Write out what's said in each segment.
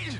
ride.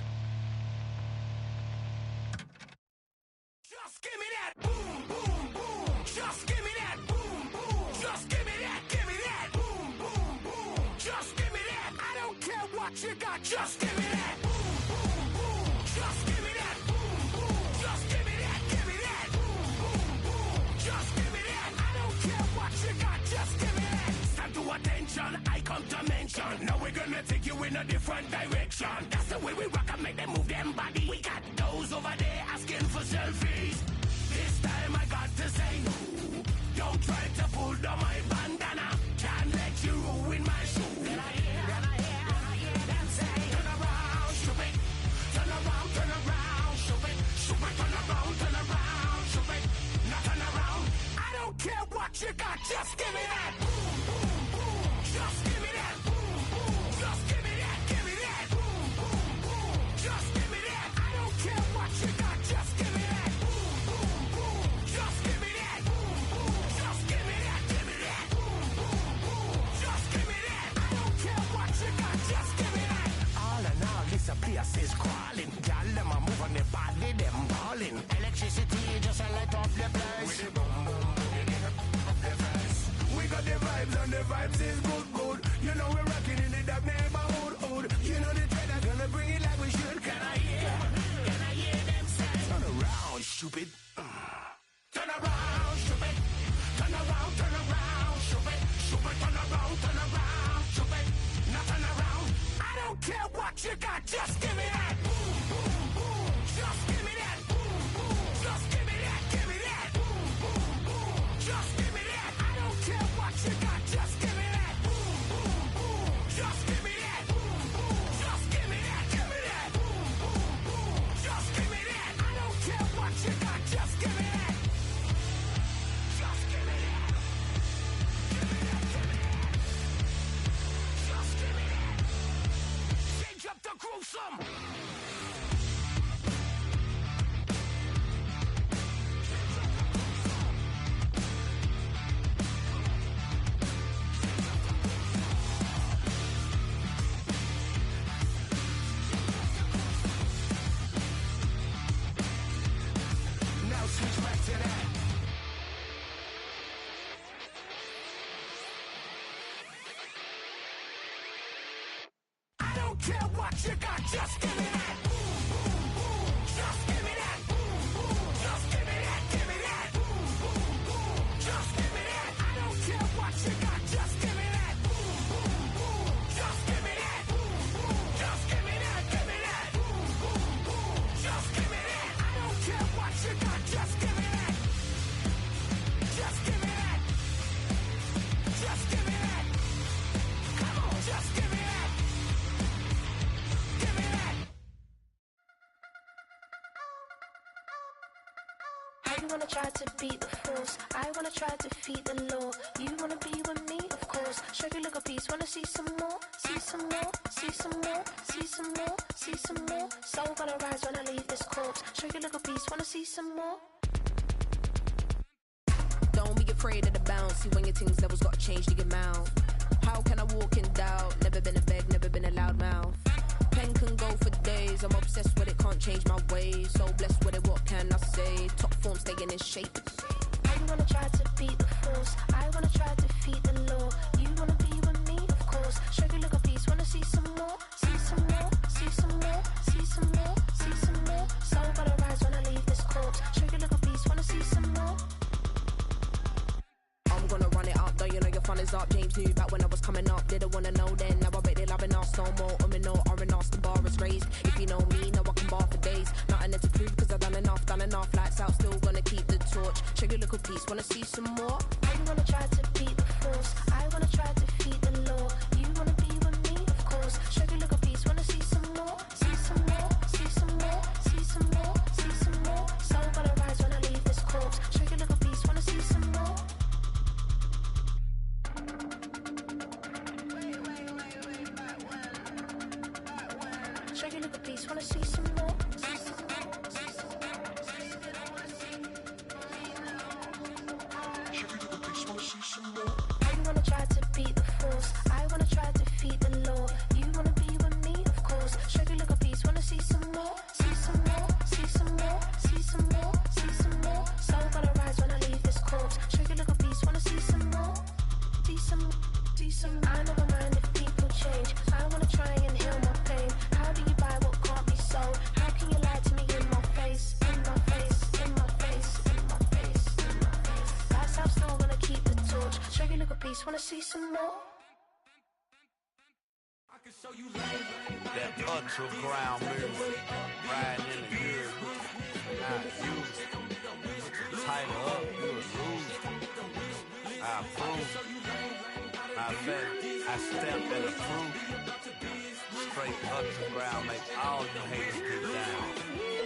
Just give me that boom, boom, boom. Just give me that boom, boom. Just give me that, give me that boom, boom, boom. Just give me that. I don't care what you got. Just give me that boom, boom, boom. Just give me that boom, boom. Just give me that, give me that boom, boom, boom. Just give me that. I don't care what you got. Just give me that. Stand to attention. I come to mention. Now we're gonna take you in a different direction. That's the way we rock and make them move them body. We got those over there asking for selfies. This time I got to say no. Don't try to pull down my bandana. Can't let you ruin my shoe. Then I hear them say, turn around, stupid. Turn around, stupid. Stupid, turn around, stupid. Not turn around. I don't care what you got, just give me that. Boom, boom, boom. Just give me that. Boom, boom. Just give me that, give me that. Boom, boom, boom. Just give me that. I don't care what you got, just give me that. Boom, boom, boom. Just give me that. Boom, boom. Just give me that, give me that. Boom, boom, boom. Just give me that. I don't care what you got, just give me that. All in all, this place is crawling. Y'all them a move on the body, them balling. Electricity just a light up the place. With the boom, boom, boom, you need to up the face. We got the vibes and the vibes is good, good. You know we're rocking in the dark neighborhood, hood. You know the trend are gonna bring it like we should. Can I hear them say? Turn around, stupid. Turn around, stupid. Turn around, stupid. Stupid, turn around, stupid. Not turn around. I don't care what you got, just give me that. Boom, boom, boom. Just give me that. Boom, boom. Just give me that, give me that. Boom, boom, boom. Just give me that. I don't care what you got, just give me that. Boom, boom, boom. Just give me that. Boom, boom. Just give me that, give me that. Boom, boom, boom. Just give me that. I don't care what you got, just give me that. Just give me that. Give me that, give me that. Just give me that. Change up the gruesome. Now switch back to that. I don't care what you got, just give me that. Boom, boom, boom. Just give me that. Boom, boom. Just give me that, give me that. Boom, boom, boom. Just give me that. I don't care what you got, just give me that. Boom, boom, boom. Just give me that. Boom, boom. Just give me that, give me that. Boom, boom, boom. Just give me that. I don't care what you got, just give me that. Just give me that. Just give me that. Come on, just give me that. Give me that. You wanna try to beat the force, I wanna try to defeat the law. You wanna be with me, of course. Show you look a piece, wanna see some more, see some more, see some more, see some more, see some more. Soul gonna rise when I leave this corpse. Show you look a piece, wanna see some more. Don't be afraid of the bounce. See when your things levels gotta change to your mouth. How can I walk in doubt? Never been a beg, never been a loud mouth. Pen can go for days. I'm obsessed with it, can't change my ways. So blessed with it, what can I say? Top form staying in shape. You wanna try to beat the force, I wanna try to defeat the law. You wanna be with me, of course. Show you look a piece, wanna see some more, see some more, see some more, see some more, see some more. Soul gonna rise when I leave this corpse. Show you look a piece, wanna see some more. I'm gonna run it up, though you know your fun is up. James knew back when I was coming up, didn't wanna know then. Now I bet they're loving us no more. No R&R, the bar is raised. If you know me, know I can bar for days. Nothing to prove cause I've done enough. Lights out, still gonna keep the torch. Show you a little piece, wanna see some more? You wanna try to beat the force, I wanna try to defeat the law. You wanna be with me, of course. Show you a little piece, wanna see some more, see some more, see some more, see some more, see some more. Soul gonna rise when I leave this corpse. Show you a little piece, wanna see some more. Show you a little piece, wanna see some more. You wanna try to beat the force, I wanna try to defeat the law. You wanna be with me, of course. Show you a little piece, wanna see piece, wanna see some more? That underground music, riding in the years, not used. Tighten up, you a loser. I approve. I bet I stepped in the proof. Straight underground, make all you haters get down.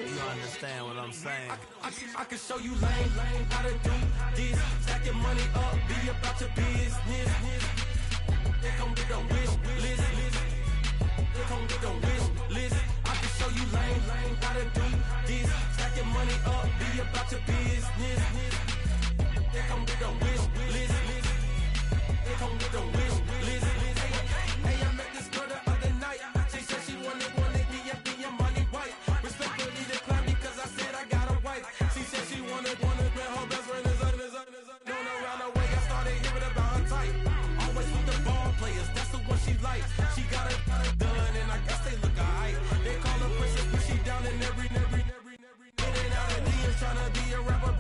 You understand what I'm saying? I can show you lame, how to do this. Stack your money up, be about your business. They come with a wish list. They come with a wish list. I can show you lame, how to do this. Stack your money up, be about your business. They come with a wish list. They come with a wish list. Hey, I met this girl the other night. She said she wanted me and be a money white. Respectfully declined because I said I got a wife. She said she wanted man, her best friend is known around the way. I started hearing about her type. Always with the ball players, that's the one she likes. She got it done, and I guess they look alright. They call her princess, but she down in every. In and out of DMs, tryna be a rapper.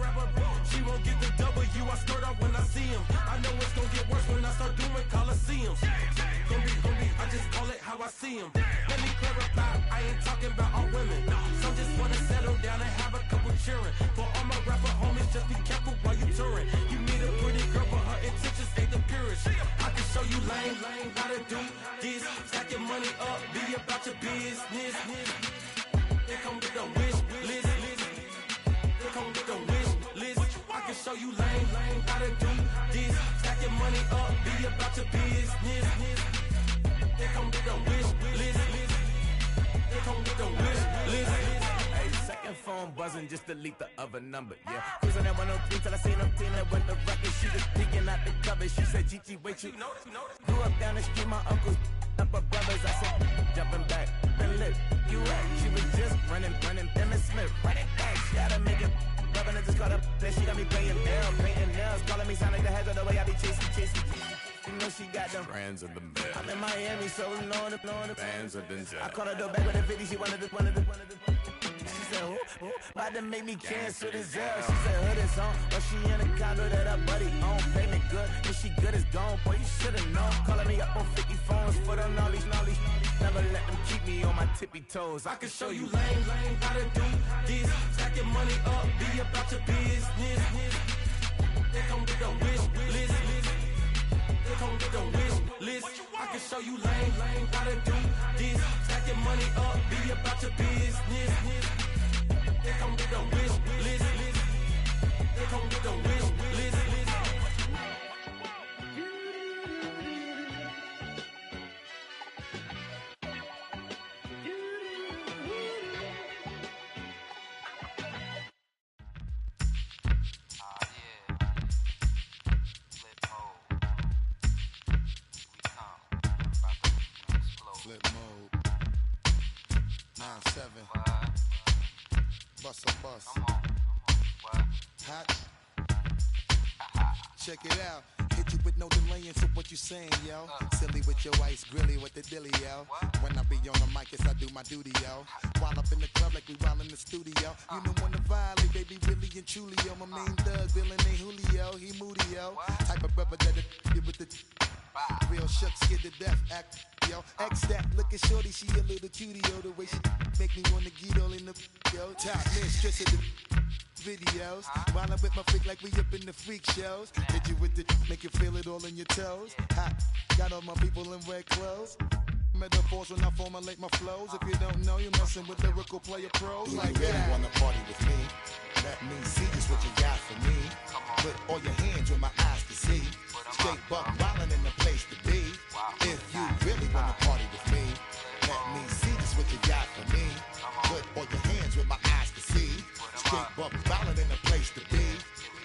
She won't get the W, I skirt off when I see him. I know it's gonna get worse when I start doing Coliseums. Gonna be, I just call it how I see him. Let me clarify, I ain't talking about all women. Some just wanna settle down and have a couple cheering. For all my rapper homies, just be careful while you touring. You meet a pretty girl, but her intentions ain't the purest. I can show you lame, how to do this. Stack your money up, be about your business. They come with a wish list. They come with a wish list. I can show you lame, how to do this. Stack your money up, be about your business. They come with a wish list. They come with a wish list. Hey, second phone buzzing, just delete the other number, yeah. Cruising at 103 till I seen them Tina with the record. She was peeking out the cover. She said, Gigi, wait, you grew up down the street, my uncles, up her brothers. I said, jumping back, been lit. You at? She was just running, Emmett Smith, running back. She had to make it. Rubbing it, just caught up. Then she got me playing nails, painting nails, calling me sound like the heads of the way I be chasing. You know she got them Brands of the mail. I'm in Miami, so knowing the Bands of Denzel. I called her door back with a 50, she wanted the. She said, who? About to make me cancel this L. She said, hood is on, but she in a condo that her buddy own. Payment good, if she good is gone, boy, you should've known. Calling me up on 50 phones, foot on all these. Never let them keep me on my tippy toes. I can show you lame, how to do this. Stack your money up, be about your business. They come with a wish list. They come with a wish list. I can show you lame, how to do this. Stack your money up, be about your business. They come with a wish list. They come with a wish list. Flip mode. 9-7. Bust a bus. Hot. Check it out. Hit you with no delay into what you saying, yo. Silly with your ice, grilly with the dilly, yo. When I be on the mic, yes, I do my duty, yo. While up in the club like we while in the studio. You don't wanna violate, baby, really and truly, yo. My main thug, villain ain't Julio, he moody, yo. Type of brother that'll with the real shook, scared to death, act, yo. X that, look at shorty, she a little cutie, yo. The way she make me wanna get all in the, yo. Top mistress of the videos. While I'm with my freak like we up in the freak shows. Hit you with the, make you feel it all in your toes. Hot, got all my people in red clothes. Metaphors when I formulate my flows. If you don't know, you're messing with lyrical player pros. Do like you really that. wanna party with me? Let me see just what you got for me. Put all your hands where my eyes can see. Straight buck wildin' in the place to be. If you really wanna party with me, let me see just what you got for me. Put all your hands where my eyes can see. Straight buck wildin' in the place to be.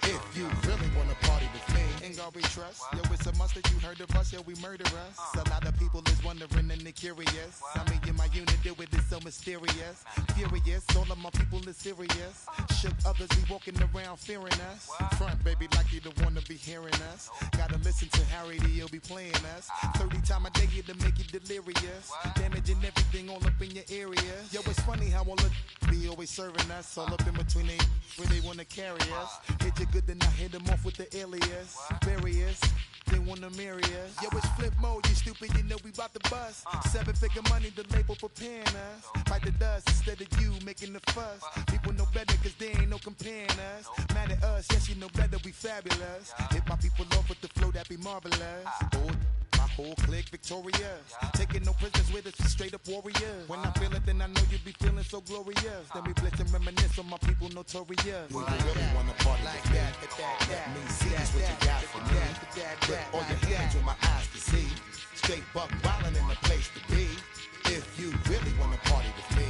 If you really wanna party with me, Ain't gonna be trust. Yo, it's a must that you heard of us. Yo, we murder us. A lot of people is wondering and they curious. How me and my unit do it is so mysterious. Furious, all of my people is serious. Shook others be walking around fearing us. Front, baby, like you don't wanna be hearing us. Gotta listen to Harry D, he'll be playing us. 30 times a day to make you delirious. Damaging everything all up in your area. Yo, it's funny how all the be always serving us. All up in between they where they wanna carry us. Hit you good, then I hit them off with the alias. Various. They wanna marry us. Yo, it's flip mode, you stupid, you know we bout to bust. 7-figure money, the label preparing us. Fight the dust instead of you making the fuss. People know better cause they ain't no comparing us. Mad at us, yes, you know better, we fabulous. Hit my people off with the flow, that be marvelous. My whole clique victorious. Taking no prisoners with us, we straight up warriors. When I feel it, then I know you be feeling so glorious. Then we blitz and reminisce on my people notorious. You really wanna party like that? Let me see just what you got for me. Put all your hands with my eyes to see. Straight buck wildin' in the place to be. If you really wanna party with me,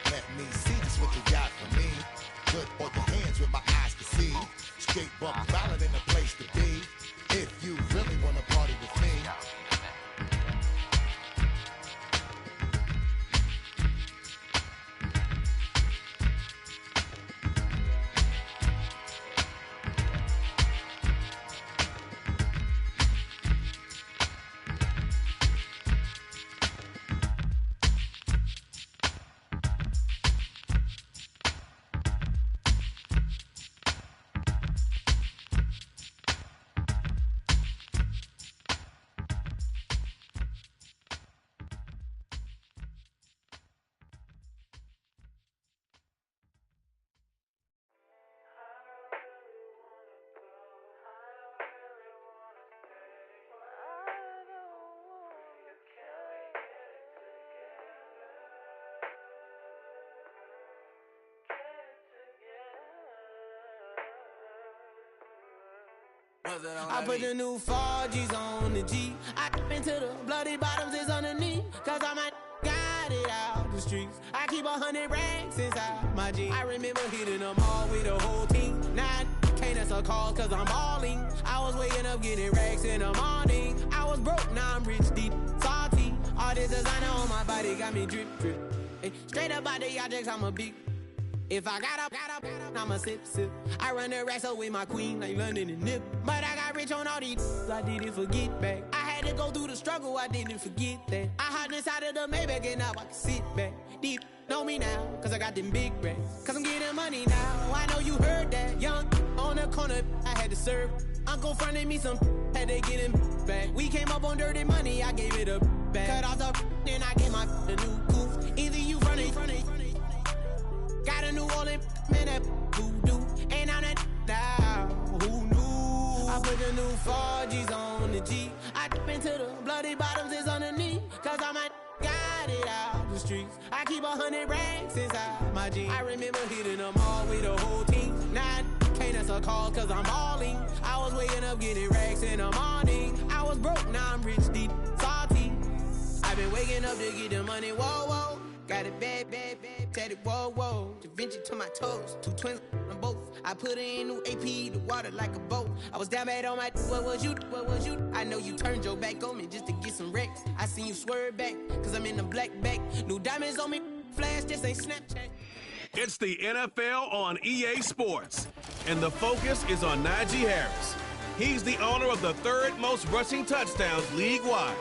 let me see just what you got for me. Put all your hands with my eyes to see. Straight buck wildin' in the place to be. If you really wanna party with me. I put the new 4Gs on the G. I dip into the bloody bottoms is underneath. Cause I might got it out the streets. I keep 100 racks inside my jeans. I remember hitting them all with the whole team. Now can't answer a call cause I'm balling. I was waking up getting racks in the morning. I was broke, now I'm rich, deep, salty. All this designer on my body got me drip, drip. Hey, straight up out the objects, I'm a big. If I got up, I'ma sip, sip. I run the racks up with my queen like London and Nip. But I got rich on all these, I didn't forget back. I had to go through the struggle, I didn't forget that. I hopped inside of the Maybach and now I can sit back. Deep, know me now, cause I got them big racks. Cause I'm getting money now, I know you heard that. Young, on the corner, I had to serve. Uncle fronted me some, had to get him back. We came up on dirty money, I gave it a back. Cut off the, then I gave my the new coupe. Either you running. Got a New Orleans, man, that voodoo. And I'm that now, who knew? I put the new 4Gs on the G. I dip into the bloody bottoms is underneath. Cause I might got it out the streets. I keep 100 racks inside my jeans. I remember hitting them all with the whole team. Now I can't answer a call cause I'm balling. I was waking up getting racks in the morning. I was broke, now I'm rich, deep, salty. I've been waking up to get the money, whoa, whoa. Got it bad, tatted, whoa, whoa. Da Vinci to my toes, 2 twins on both. I put in new AP, the water like a boat. I was down bad on my, what was you? I know you turned your back on me just to get some wrecks. I seen you swerve back, cause I'm in the black back. New diamonds on me, flash, this ain't Snapchat. It's the NFL on EA Sports, and the focus is on Najee Harris. He's the owner of the 3rd most rushing touchdowns league-wide.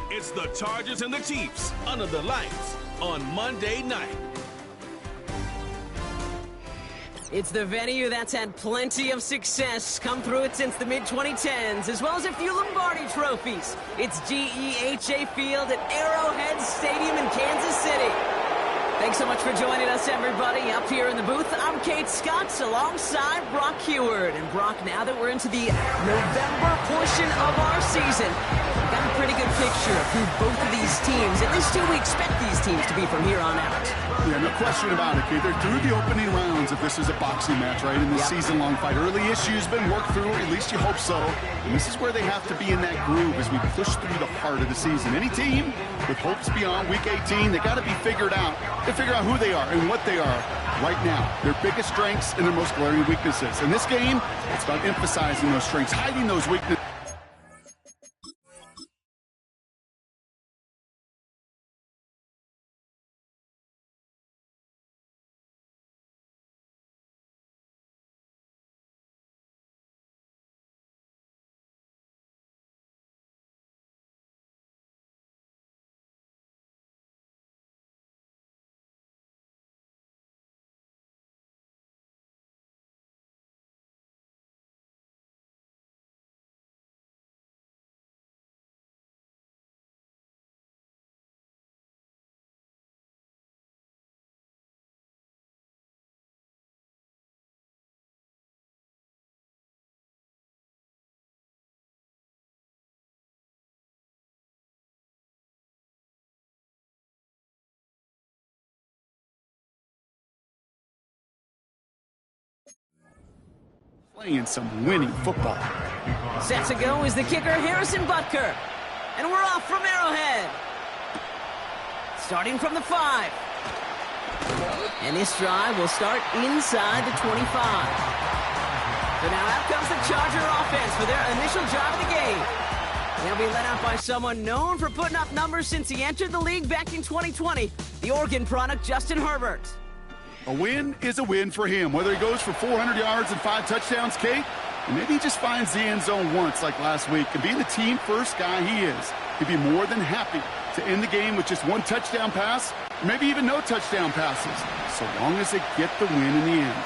It's the Chargers and the Chiefs under the lights on Monday night. It's the venue that's had plenty of success come through it since the mid-2010s, as well as a few Lombardi trophies. It's GEHA Field at Arrowhead Stadium in Kansas City. Thanks so much for joining us, everybody. Up here in the booth, I'm Kate Scott alongside Brock Heward. And Brock, now that we're into the November portion of our season, we've got a pretty good picture of who both of these teams, at least who we expect these teams to be from here on out. Yeah, no question about it, Kate. They're through the opening rounds if this is a boxing match, right? In the season-long fight. Early issues been worked through, at least you hope so. And this is where they have to be in that groove as we push through the heart of the season. Any team with hopes beyond Week 18, they got to be figured out. They figure out who they are and what they are right now. Their biggest strengths and their most glaring weaknesses. In this game, it's about emphasizing those strengths, hiding those weaknesses. playing some winning football. Set to go is the kicker, Harrison Butker. And we're off from Arrowhead. Starting from the 5. And this drive will start inside the 25. So now out comes the Charger offense for their initial drive of the game. They'll be led out by someone known for putting up numbers since he entered the league back in 2020, the Oregon product, Justin Herbert. A win is a win for him, whether he goes for 400 yards and 5 touchdowns, Kate, or maybe he just finds the end zone once like last week. And being the team-first guy he is, he'd be more than happy to end the game with just 1 touchdown pass, or maybe even no touchdown passes, so long as they get the win in the end.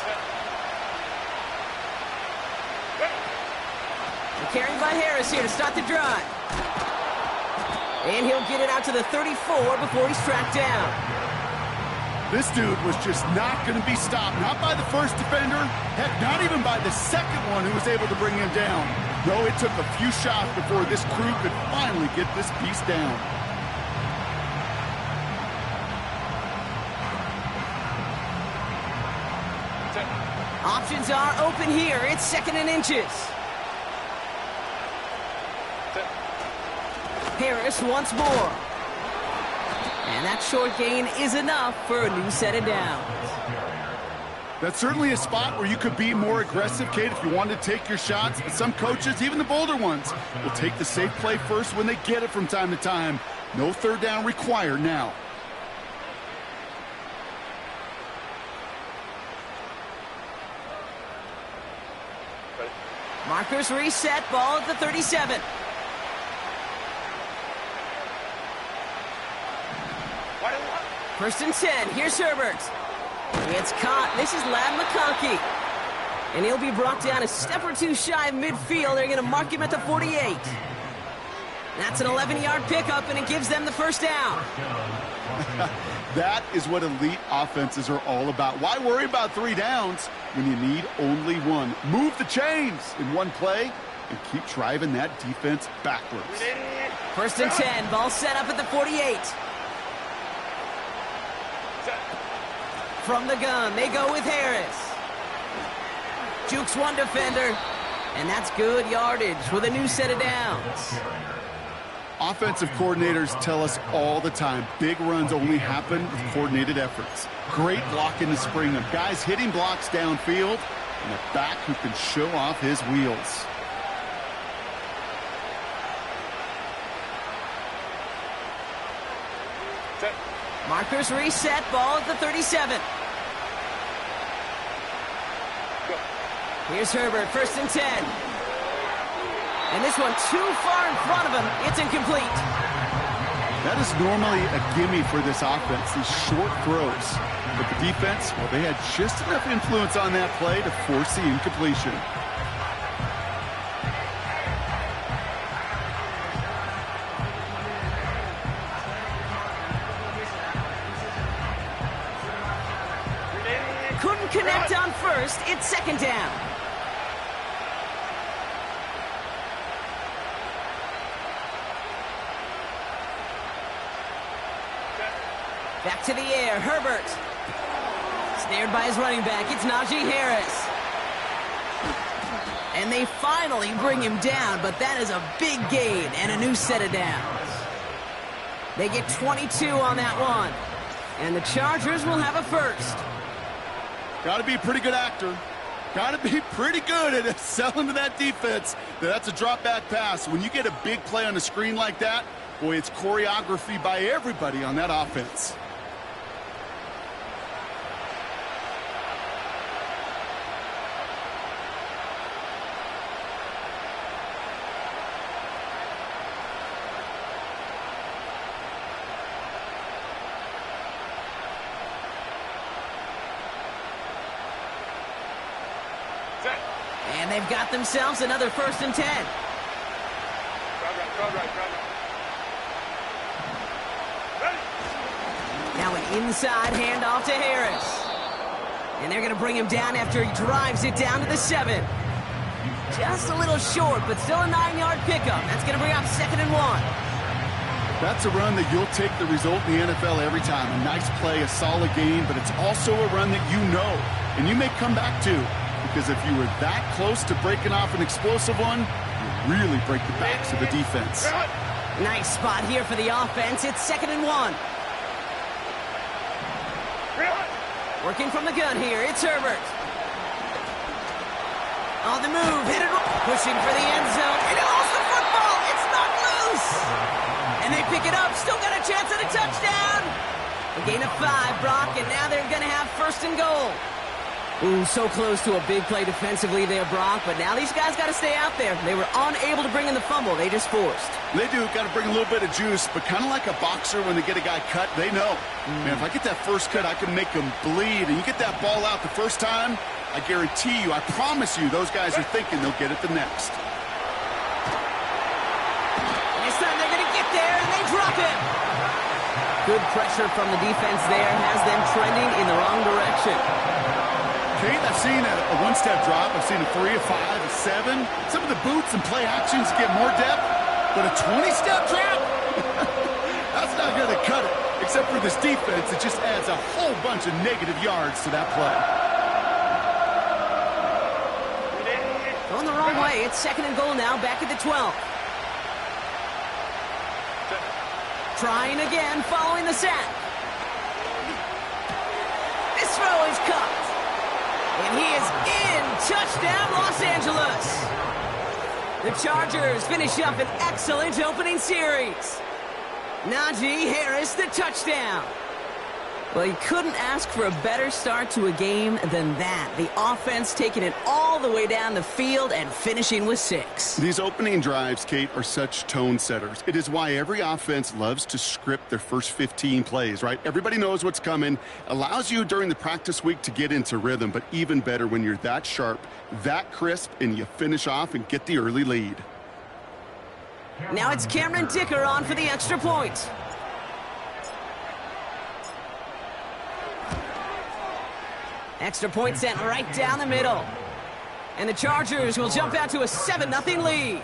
Carried by Harris here to start the drive. And he'll get it out to the 34 before he's tracked down. This dude was just not going to be stopped, not by the first defender, heck, not even by the second one who was able to bring him down. No, it took a few shots before this crew could finally get this piece down. Options are open here. It's 2nd and inches. Harris once more. And that short gain is enough for a new set of downs. That's certainly a spot where you could be more aggressive, Kate, if you wanted to take your shots. But some coaches, even the bolder ones, will take the safe play first when they get it from time to time. No third down required now. Markers reset, ball at the 37. First and 10, here's Herbert. It's caught, this is Ladd McConkey. And he'll be brought down a step or two shy of midfield. They're going to mark him at the 48. That's an 11-yard pickup, and it gives them the first down. That is what elite offenses are all about. Why worry about 3 downs when you need only 1? Move the chains in one play and keep driving that defense backwards. First and 10, ball set up at the 48. From the gun, they go with Harris. Jukes one defender, and that's good yardage with a new set of downs. Offensive coordinators tell us all the time, big runs only happen with coordinated efforts. Great blocking to spring them. Guys hitting blocks downfield, and a back who can show off his wheels. Markers reset, ball at the 37. Here's Herbert, first and 10. And this one too far in front of him. It's incomplete. That is normally a gimme for this offense, these short throws. But the defense, well, they had just enough influence on that play to force the incompletion. Couldn't connect on first. It's 2nd down. Back to the air, Herbert. Snared by his running back, it's Najee Harris. And they finally bring him down, but that is a big gain and a new set of downs. They get 22 on that one. And the Chargers will have a first. Got to be a pretty good actor. Got to be pretty good at selling to that defense. That's a drop back pass. When you get a big play on the screen like that, boy, it's choreography by everybody on that offense. And they've got themselves another first and 10. Now an inside handoff to Harris. And they're going to bring him down after he drives it down to the 7. Just a little short, but still a 9-yard pickup. That's going to bring up 2nd and 1. That's a run that you'll take the result in the NFL every time. A nice play, a solid game, but it's also a run that you know and you may come back to. because if you were that close to breaking off an explosive one, you really break the backs of the defense. Nice spot here for the offense. It's 2nd and 1. Working from the gun here, it's Herbert. On the move, hit it, pushing for the end zone. And he lost the football. It's not loose. And they pick it up, still got a chance at a touchdown. A gain of 5, Brock, and now they're going to have 1st and goal. Ooh, so close to a big play defensively there, Brock, but now these guys got to stay out there. They were unable to bring in the fumble. They just forced. They do. Got to bring a little bit of juice, but kind of like a boxer when they get a guy cut, they know. Man, if I get that first cut, I can make them bleed. And you get that ball out the first time, I guarantee you, I promise you, those guys are thinking they'll get it the next. This time they're going to get there, and they drop it. Good pressure from the defense there has them trending in the wrong direction. Kate, I've seen a one-step drop. I've seen a 3, a 5, a 7. Some of the boots and play actions get more depth, but a 20-step drop? That's not going to cut it. Except for this defense, it just adds a whole bunch of negative yards to that play. Going the wrong way. It's 2nd and goal now, back at the 12. Trying again, following the sack. This throw is caught. And he is in. Touchdown, Los Angeles. The Chargers finish up an excellent opening series. Najee Harris, the touchdown. Well, you couldn't ask for a better start to a game than that. The offense taking it all the way down the field and finishing with 6. These opening drives, Kate, are such tone setters. It is why every offense loves to script their first 15 plays, right? Everybody knows what's coming. Allows you during the practice week to get into rhythm, but even better when you're that sharp, that crisp, and you finish off and get the early lead. Now it's Cameron Dicker on for the extra point. Extra point sent right down the middle. And the Chargers will jump out to a 7-0 lead.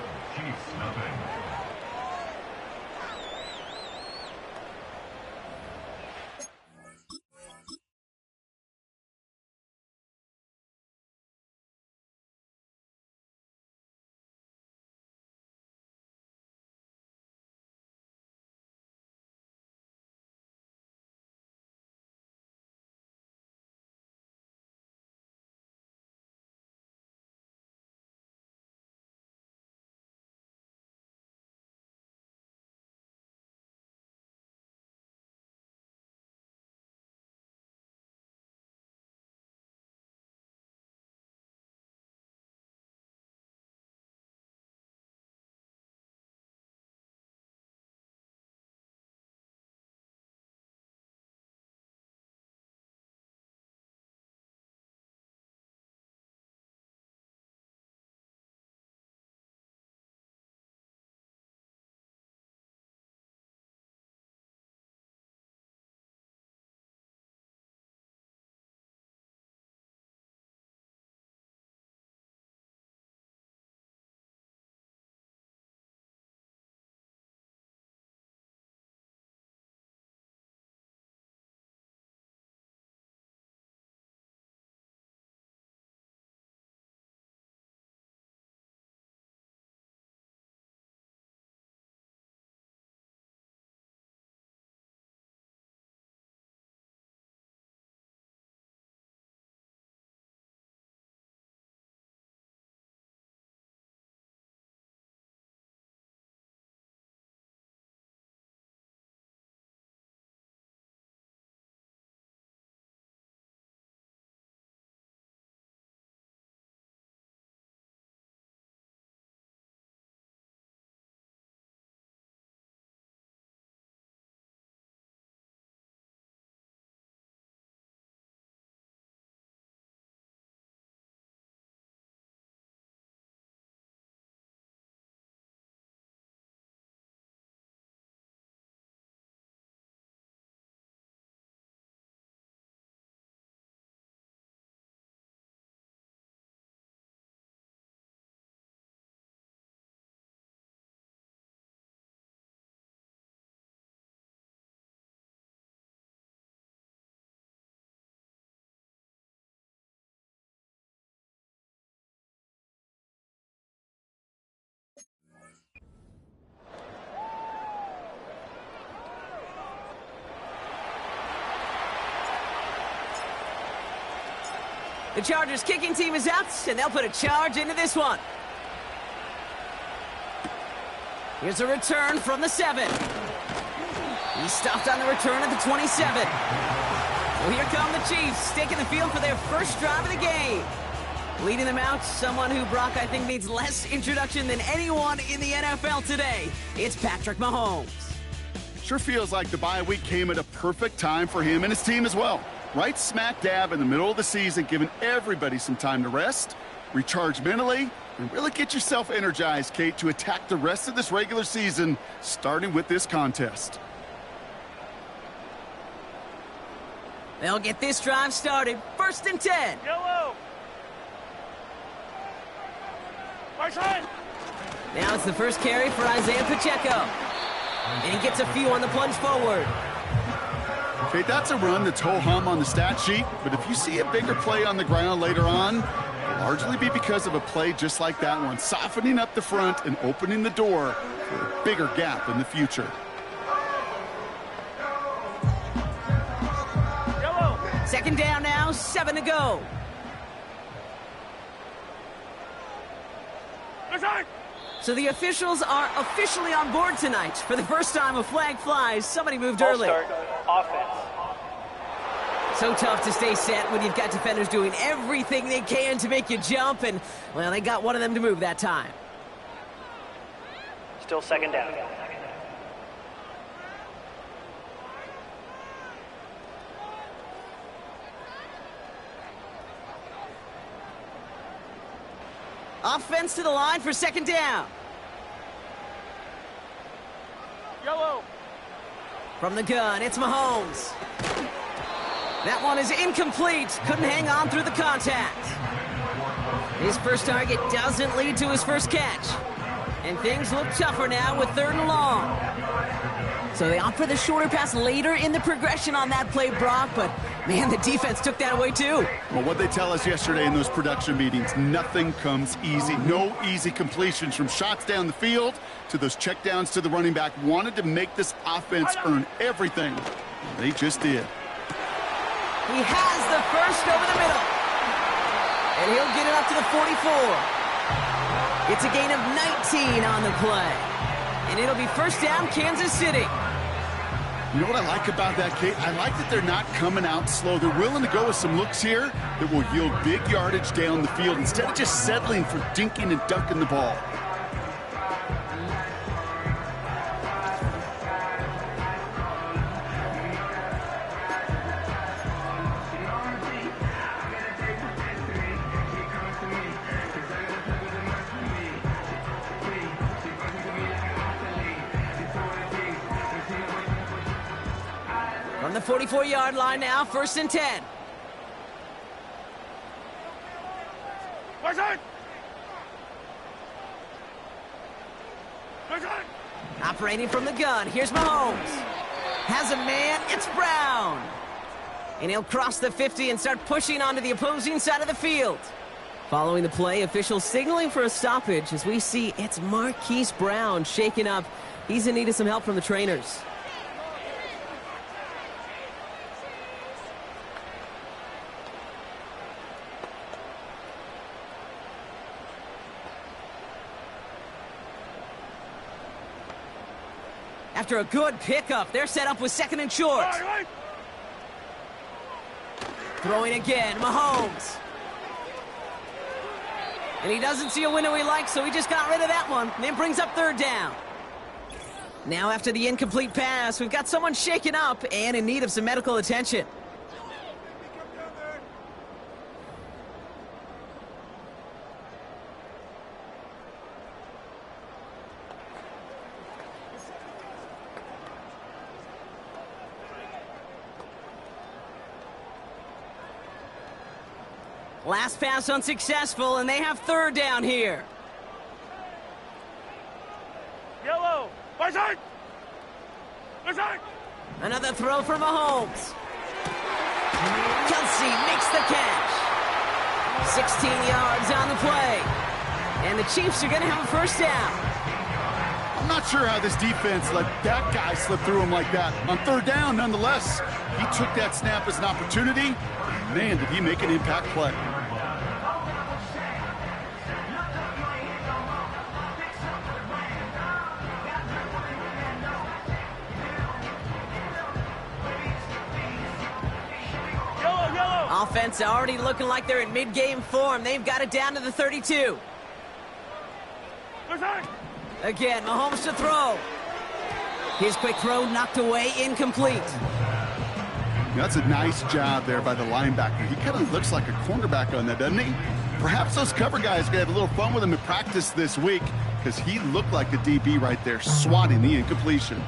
The Chargers kicking team is out, and they'll put a charge into this one. Here's a return from the 7. He stopped on the return at the 27. So here come the Chiefs, taking the field for their first drive of the game. Leading them out, someone who, Brock, I think needs less introduction than anyone in the NFL today. It's Patrick Mahomes. Sure feels like the bye week came at a perfect time for him and his team as well. Right smack dab in the middle of the season, giving everybody some time to rest, recharge mentally, and really get yourself energized, Kate, to attack the rest of this regular season, starting with this contest. They'll get this drive started. 1st and 10. Yellow. Now it's the first carry for Isaiah Pacheco. And he gets a few on the plunge forward. Okay, that's a run that's ho-hum on the stat sheet, but if you see a bigger play on the ground later on, it'll largely be because of a play just like that one, softening up the front and opening the door for a bigger gap in the future. Yellow. 2nd down now, 7 to go. So the officials are officially on board tonight. For the first time, a flag flies. Somebody moved early. Offense. So tough to stay set when you've got defenders doing everything they can to make you jump, and, well, they got one of them to move that time. Still 2nd down. Offense to the line for 2nd down. Yellow. From the gun, it's Mahomes. That one is incomplete. Couldn't hang on through the contact. His first target doesn't lead to his first catch. And things look tougher now with 3rd and long. So they opt for the shorter pass later in the progression on that play, Brock, but, man, the defense took that away too. Well, what they tell us yesterday in those production meetings, nothing comes easy. No easy completions from shots down the field to those checkdowns to the running back. Wanted to make this offense earn everything. They just did. He has the first over the middle. And he'll get it up to the 44. It's a gain of 19 on the play. And it'll be 1st down, Kansas City. You know what I like about that, Kate? I like that they're not coming out slow. They're willing to go with some looks here that will yield big yardage down the field instead of just settling for dinking and dunking the ball. From the 44-yard line now, 1st and 10. Operating from the gun, here's Mahomes. Has a man, it's Brown. And he'll cross the 50 and start pushing onto the opposing side of the field. Following the play, officials signaling for a stoppage as we see it's Marquise Brown shaken up. He's in need of some help from the trainers. After a good pickup, they're set up with 2nd and short. Throwing again, Mahomes. And he doesn't see a window he likes, so he just got rid of that one. And it brings up 3rd down. Now after the incomplete pass, we've got someone shaken up and in need of some medical attention. Last pass unsuccessful, and they have 3rd down here. Yellow. Another throw for Mahomes. Kelsey makes the catch. 16 yards on the play. And the Chiefs are going to have a 1st down. I'm not sure how this defense let that guy slip through him like that. On 3rd down, nonetheless, he took that snap as an opportunity. Man, did he make an impact play. Offense already looking like they're in mid-game form. They've got it down to the 32. Again, Mahomes to throw. His quick throw knocked away, incomplete. That's a nice job there by the linebacker. He kind of looks like a cornerback on that, doesn't he? Perhaps those cover guys are going to have a little fun with him in practice this week because he looked like a DB right there, swatting the incompletion.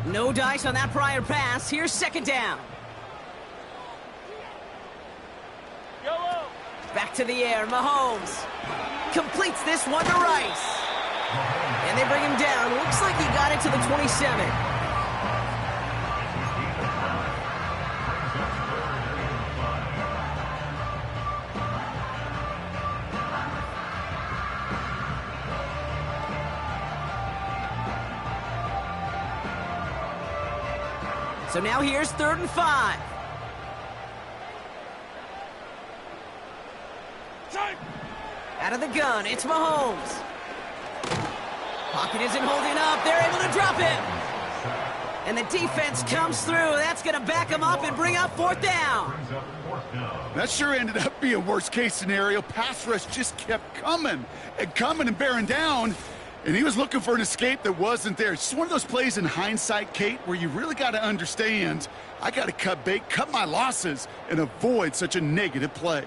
No dice on that prior pass. Here's second down. Back to the air, Mahomes completes this one to Rice. And they bring him down. Looks like he got it to the 27. So now here's 3rd and 5. Out of the gun, it's Mahomes. Pocket isn't holding up. They're able to drop him. And the defense comes through. That's going to back him up and bring up 4th down. That sure ended up being worst case scenario. Pass rush just kept coming and bearing down. And he was looking for an escape that wasn't there. It's just one of those plays in hindsight, Kate, where you really got to understand, I got to cut bait, cut my losses, and avoid such a negative play.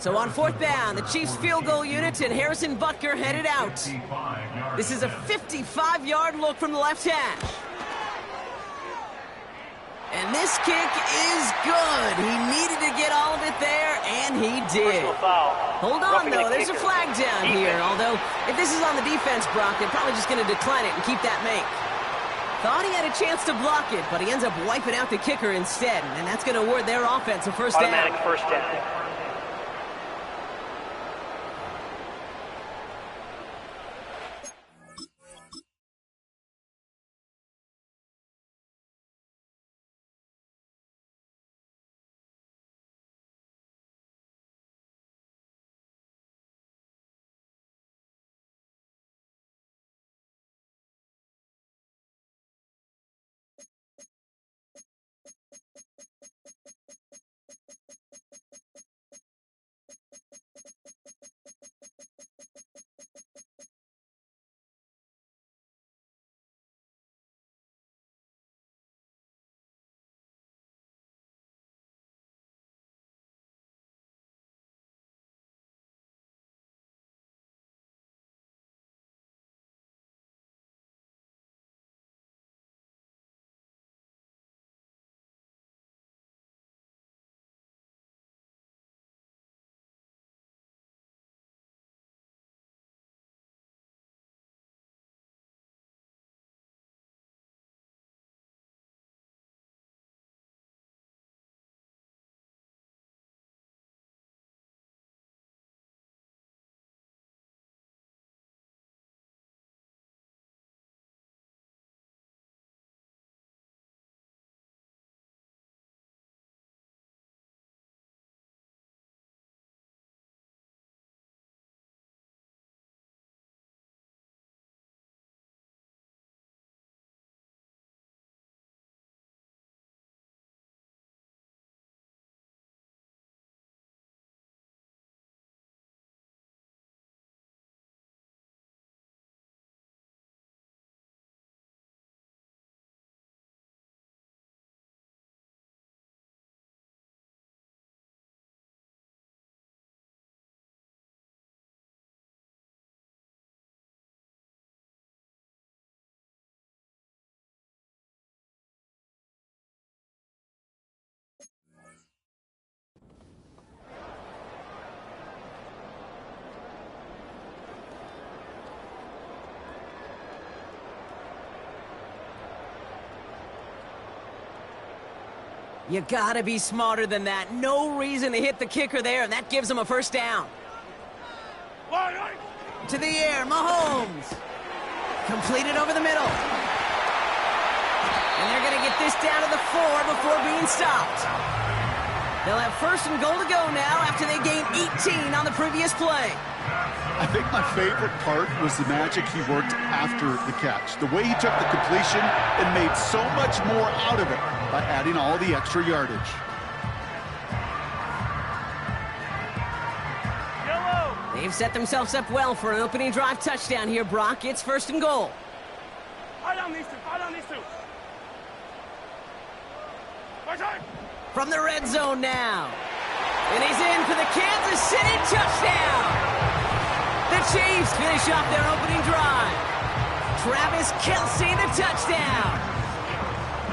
So on 4th down, the Chiefs field goal unit and Harrison Butker headed out. This is a 55-yard look from the left hash. And this kick is good. He needed to get all of it there, and he did. Hold on, though. There's a flag down here. Although, if this is on the defense, Brock, they're probably just going to decline it and keep that make. Thought he had a chance to block it, but he ends up wiping out the kicker instead. And that's going to award their offense a first down. Automatic first down. You gotta be smarter than that. No reason to hit the kicker there, and that gives him a first down. To the air, Mahomes. Completed over the middle. And they're going to get this down to the 4 before being stopped. They'll have first and goal to go now after they gained 18 on the previous play. I think my favorite part was the magic he worked after the catch. The way he took the completion and made so much more out of it by adding all the extra yardage. They've set themselves up well for an opening drive touchdown here, Brock. It's first and goal. Hold on these two. From the red zone now. And he's in for the Kansas City touchdown. The Chiefs finish off their opening drive. Travis Kelce, the touchdown.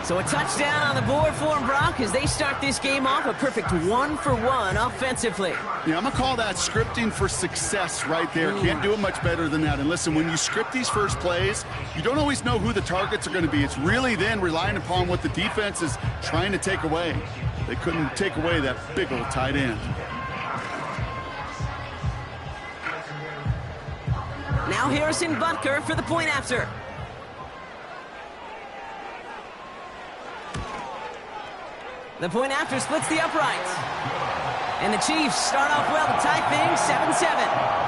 So a touchdown on the board for them, Brock, as they start this game off a perfect 1-for-1 offensively. Yeah, I'm going to call that scripting for success right there. Can't do it much better than that. And listen, when you script these first plays, you don't always know who the targets are going to be. It's really then relying upon what the defense is trying to take away. They couldn't take away that big old tight end. Now Harrison Butker for the point after. The point after splits the uprights. And the Chiefs start off well to tie things 7-7.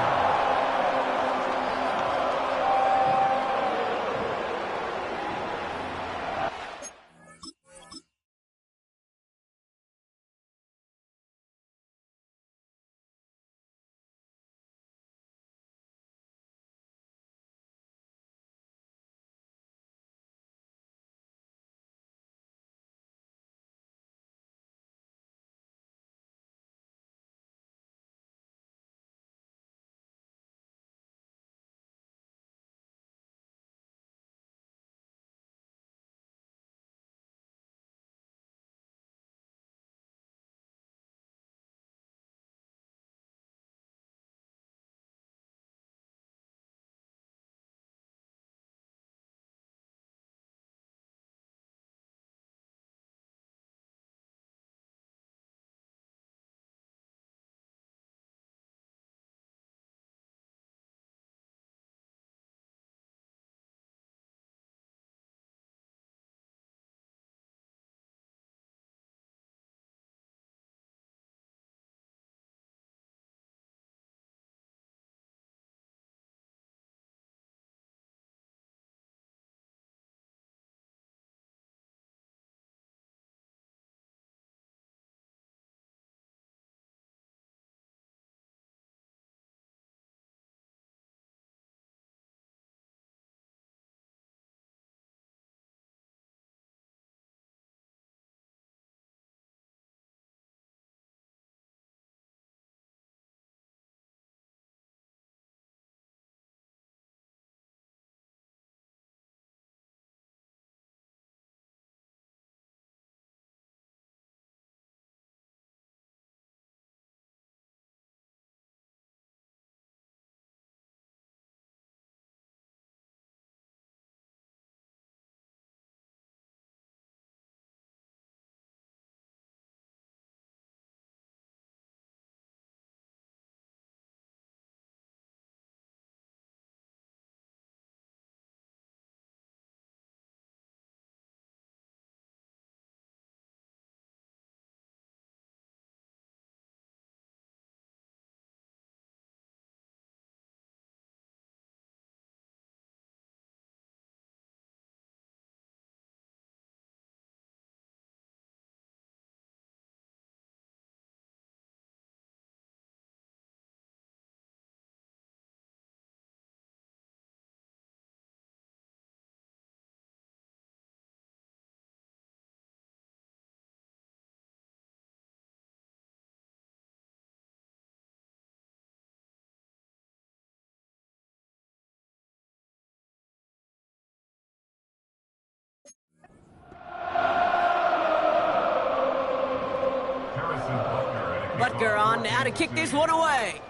Butker on now to kick this one away.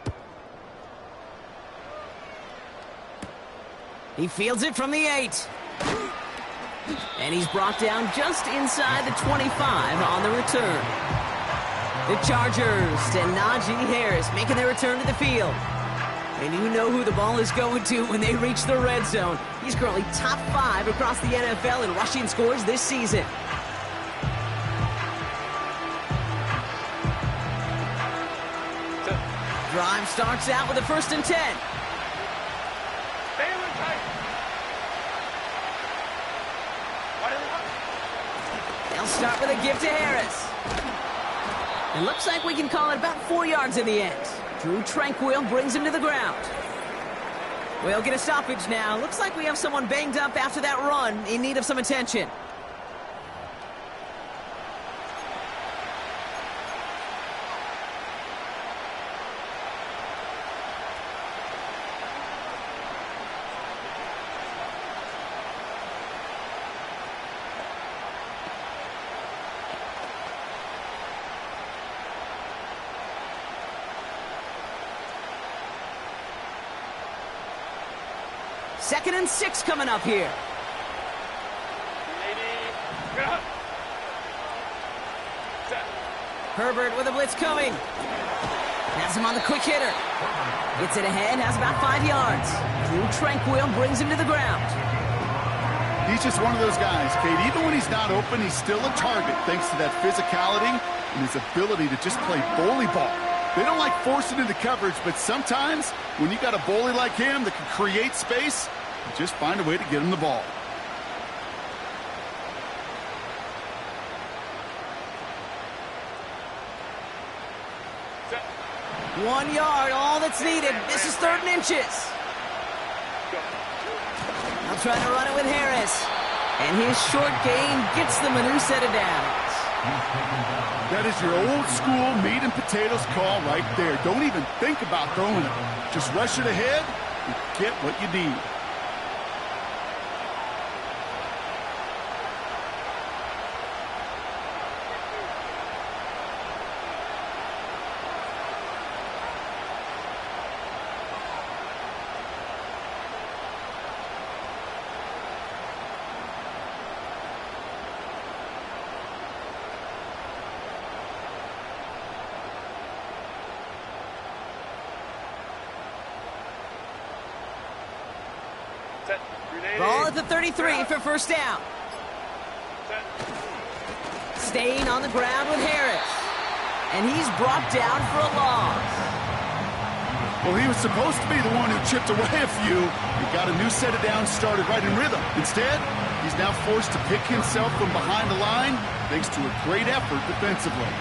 He fields it from the 8. And he's brought down just inside the 25 on the return. The Chargers and Najee Harris making their return to the field. And you know who the ball is going to when they reach the red zone. He's currently top 5 across the NFL in rushing scores this season. Drive starts out with a 1st and 10. They'll start with a give to Harris. It looks like we can call it about 4 yards in the end. Drew Tranquil brings him to the ground. We'll get a stoppage now. Looks like we have someone banged up after that run, in need of some attention. Second and 6 coming up here. Herbert with a blitz coming. Has him on the quick hitter. Gets it ahead, has about 5 yards. Drew Tranquil brings him to the ground. He's just one of those guys, Kate. Even when he's not open, he's still a target thanks to that physicality and his ability to just play bully ball. They don't like forcing into coverage, but sometimes when you got a bully like him that can create space, just find a way to get him the ball. Set. 1 yard, all that's needed. This is 3rd and inches. Now trying to run it with Harris. And his short gain gets them a new set of downs. That is your old school meat and potatoes call right there. Don't even think about throwing it. Just rush it ahead and get what you need. Ball at the 33 for 1st down. Staying on the ground with Harris. And he's brought down for a loss. Well, he was supposed to be the one who chipped away a few. He got a new set of downs started right in rhythm. Instead, he's now forced to pick himself from behind the line thanks to a great effort defensively.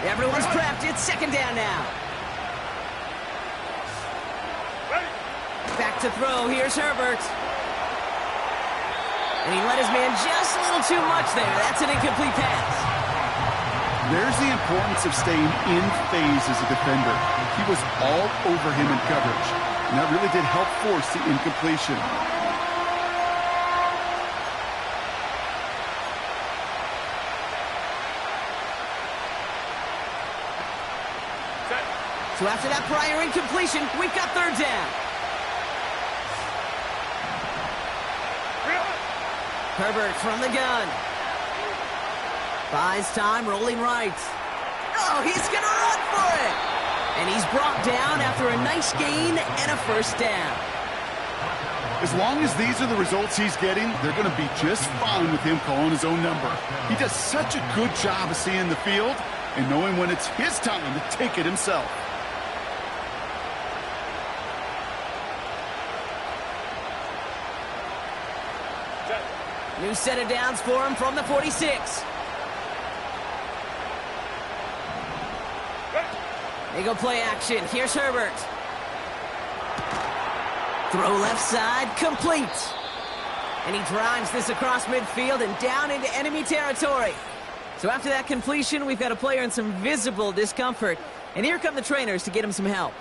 Everyone's prepped. It's 2nd down now. Back to throw. Here's Herbert. And he let his man just a little too much there. That's an incomplete pass. There's the importance of staying in phase as a defender. He was all over him in coverage. And that really did help force the incompletion. So after that prior incompletion, we've got 3rd down. Herbert from the gun. Buys time, rolling right. Oh, he's going to run for it. And he's brought down after a nice gain and a 1st down. As long as these are the results he's getting, they're going to be just fine with him calling his own number. He does such a good job of seeing the field and knowing when it's his time to take it himself. New set of downs for him from the 46. They go play action. Here's Herbert. Throw left side, complete. And he drives this across midfield and down into enemy territory. So after that completion, we've got a player in some visible discomfort. And here come the trainers to get him some help.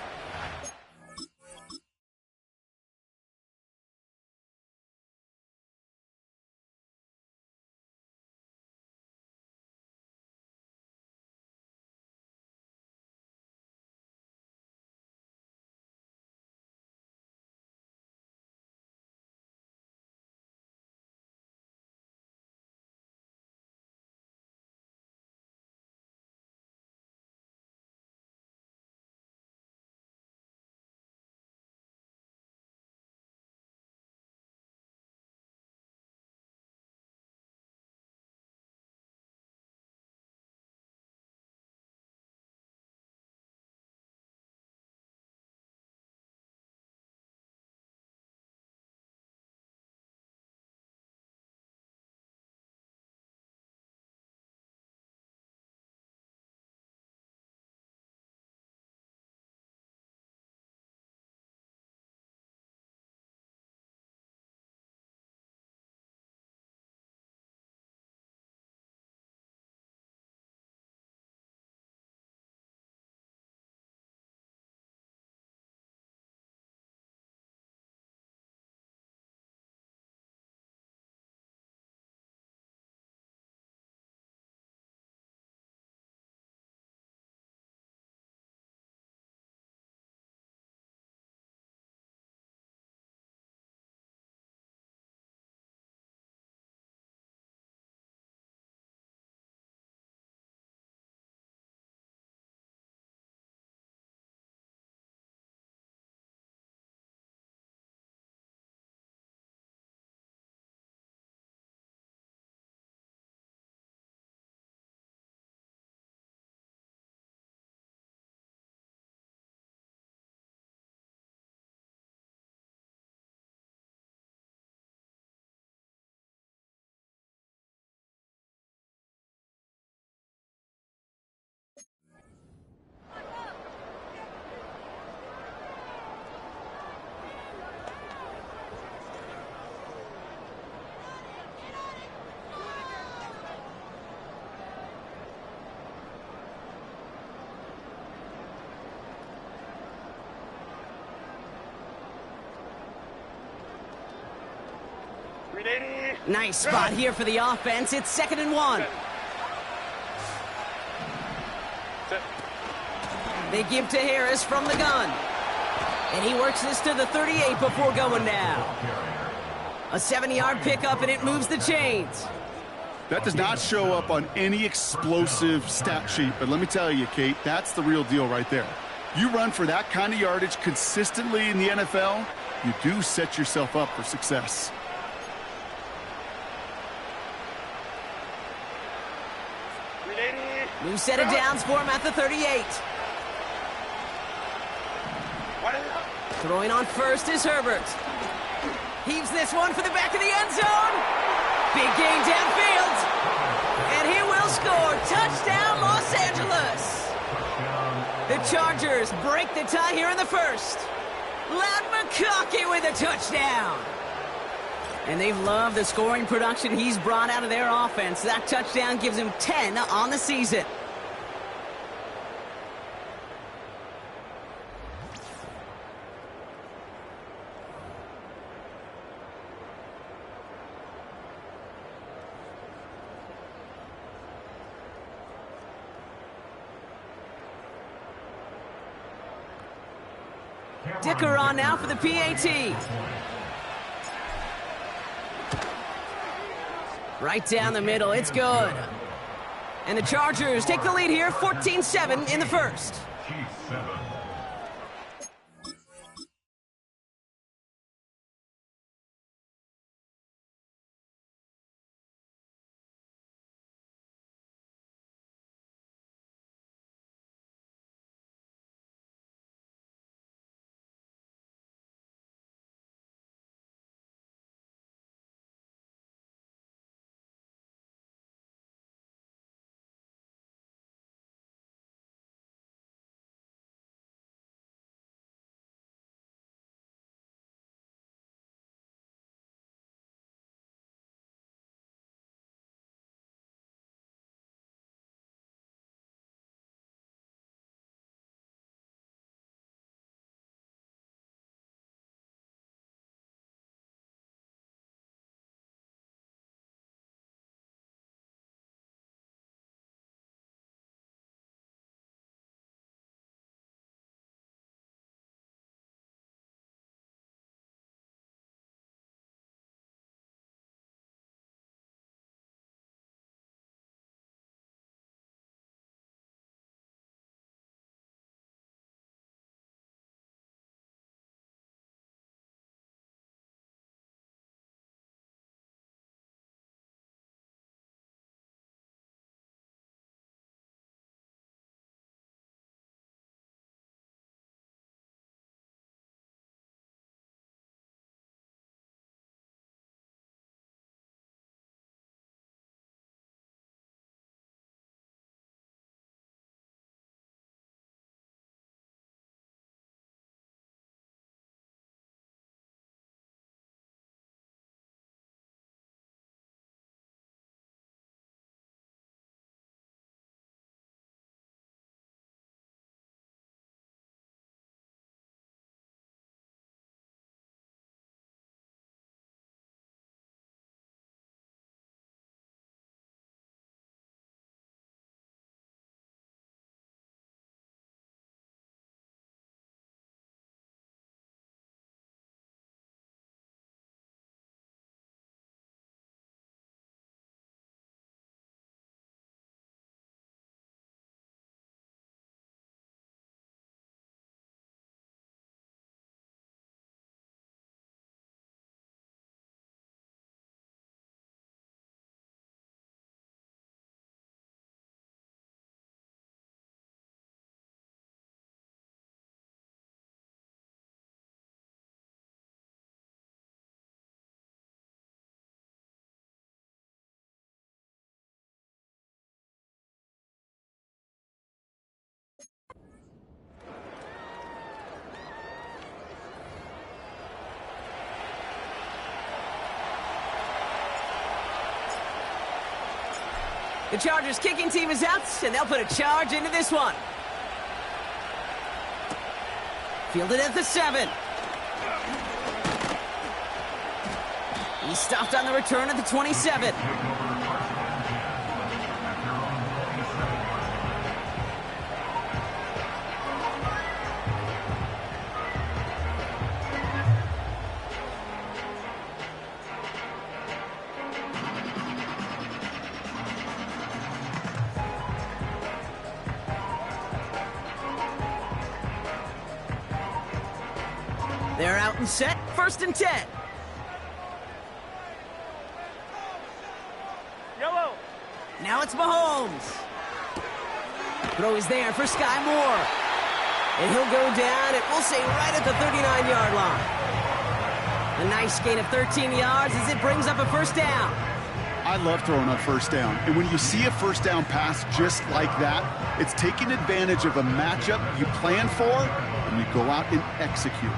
Nice spot here for the offense. It's 2nd and 1. They give to Harris from the gun. And he works this to the 38 before going down. A 7-yard pickup, and it moves the chains. That does not show up on any explosive stat sheet, but let me tell you, Kate, that's the real deal right there. You run for that kind of yardage consistently in the NFL, you do set yourself up for success. New set of downs for him at the 38. Throwing on first is Herbert. Heaves this one for the back of the end zone. Big gain downfield. And he will score. Touchdown, Los Angeles. The Chargers break the tie here in the first. Loud McConkey with a touchdown. And they've loved the scoring production he's brought out of their offense. That touchdown gives him 10 on the season. Dicker on now for the PAT. Right down the middle, it's good. And the Chargers take the lead here, 14-7 in the first. The Chargers kicking team is out, and they'll put a charge into this one. Fielded at the 7. He stopped on the return at the 27. They're out and set, 1st and 10. Yellow. Now it's Mahomes. Throw is there for Sky Moore. And he'll go down, and we'll say right at the 39-yard line. A nice gain of 13 yards as it brings up a 1st down. I love throwing on 1st down. And when you see a 1st down pass just like that, it's taking advantage of a matchup you plan for, and you go out and execute.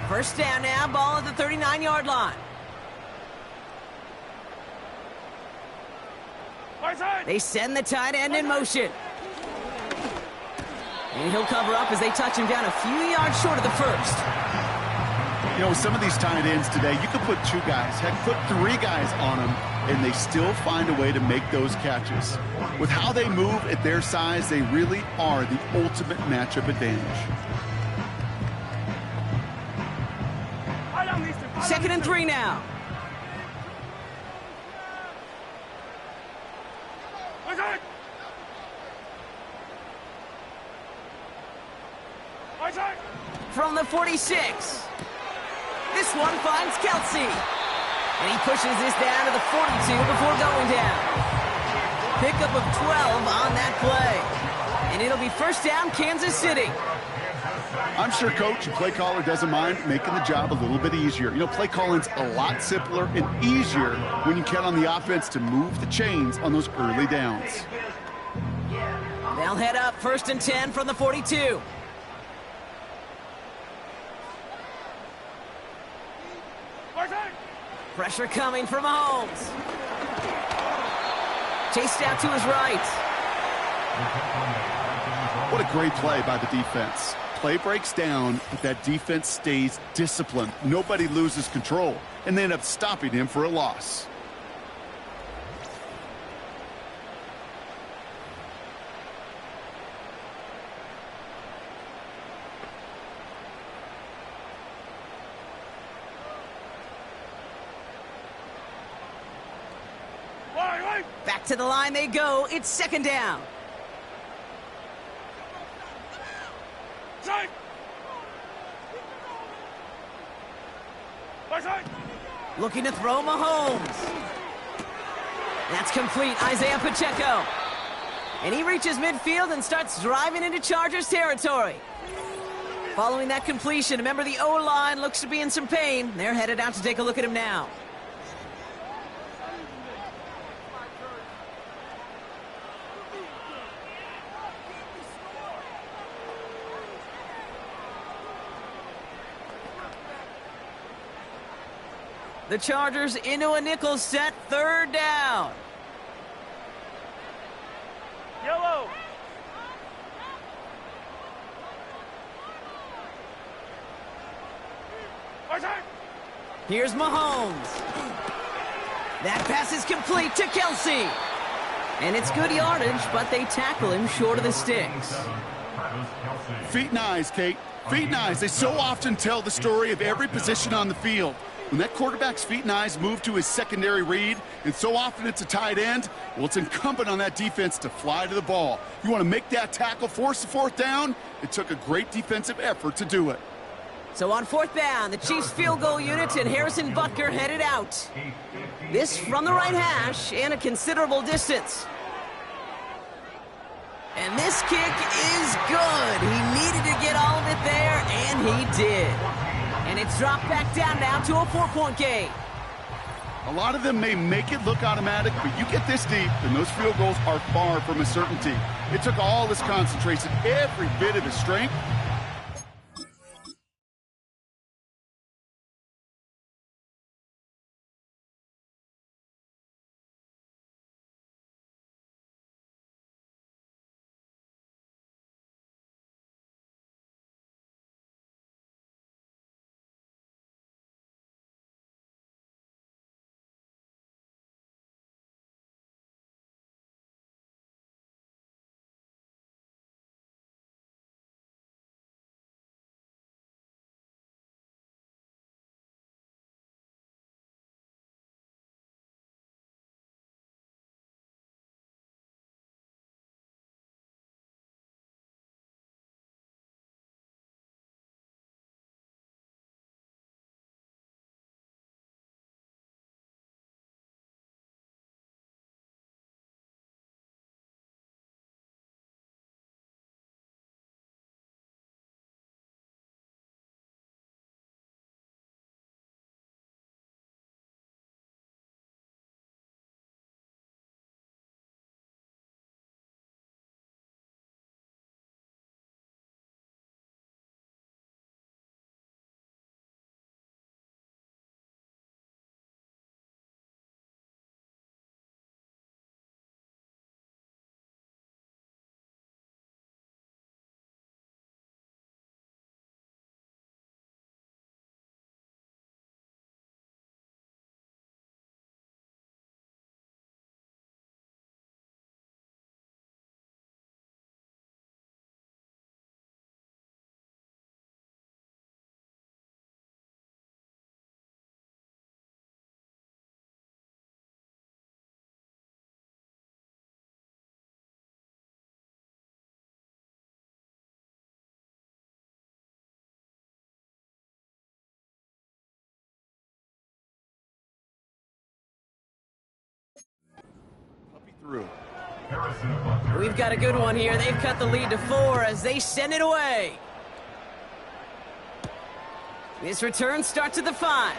1st down now, ball at the 39-yard line. They send the tight end in motion. And he'll cover up as they touch him down a few yards short of the 1st. You know, with some of these tight ends today, you can put 2 guys, heck, put 3 guys on them, and they still find a way to make those catches. With how they move at their size, they really are the ultimate matchup advantage. 2nd and 3 now. From the 46. This one finds Kelsey. And he pushes this down to the 42 before going down. Pickup of 12 on that play. And it'll be 1st down, Kansas City. I'm sure coach and play caller doesn't mind making the job a little bit easier. You know, play calling's a lot simpler and easier when you count on the offense to move the chains on those early downs. They'll head up 1st and 10 from the 42. Pressure coming from Mahomes. Chased out to his right. What a great play by the defense. Play breaks down, but that defense stays disciplined. Nobody loses control, and they end up stopping him for a loss. Back to the line they go. It's 2nd down. Looking to throw Mahomes. That's complete. Isaiah Pacheco. And he reaches midfield and starts driving into Chargers territory. Following that completion, remember the O-line looks to be in some pain. They're headed out to take a look at him now. The Chargers into a nickel set, 3rd down. Yellow. Here's Mahomes. That pass is complete to Kelsey. And it's good yardage, but they tackle him short of the sticks. Feet and eyes, Kate. Feet and eyes. They so often tell the story of every position on the field. When that quarterback's feet and eyes move to his secondary read, and so often it's a tight end, well, it's incumbent on that defense to fly to the ball. You want to make that tackle, force the 4th down? It took a great defensive effort to do it. So on 4th down, the Chiefs field goal unit and Harrison Butker headed out. This from the right hash and a considerable distance. And this kick is good. He needed to get all of it there, and he did. And it's dropped back down now to a 4-point game. A lot of them may make it look automatic, but you get this deep, and those field goals are far from a certainty. It took all his concentration, every bit of his strength, through. We've got a good one here. They've cut the lead to 4 as they send it away. This return starts at the 5.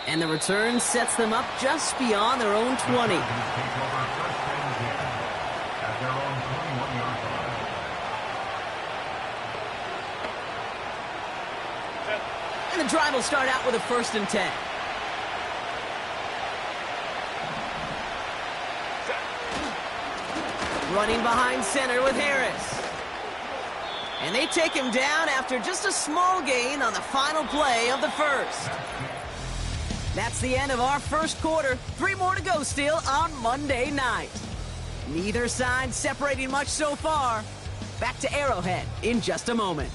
And the return sets them up just beyond their own 20. And the drive will start out with a 1st and 10. Running behind center with Harris. And they take him down after just a small gain on the final play of the 1st. That's the end of our 1st quarter. 3 more to go still on Monday night. Neither side separating much so far. Back to Arrowhead in just a moment.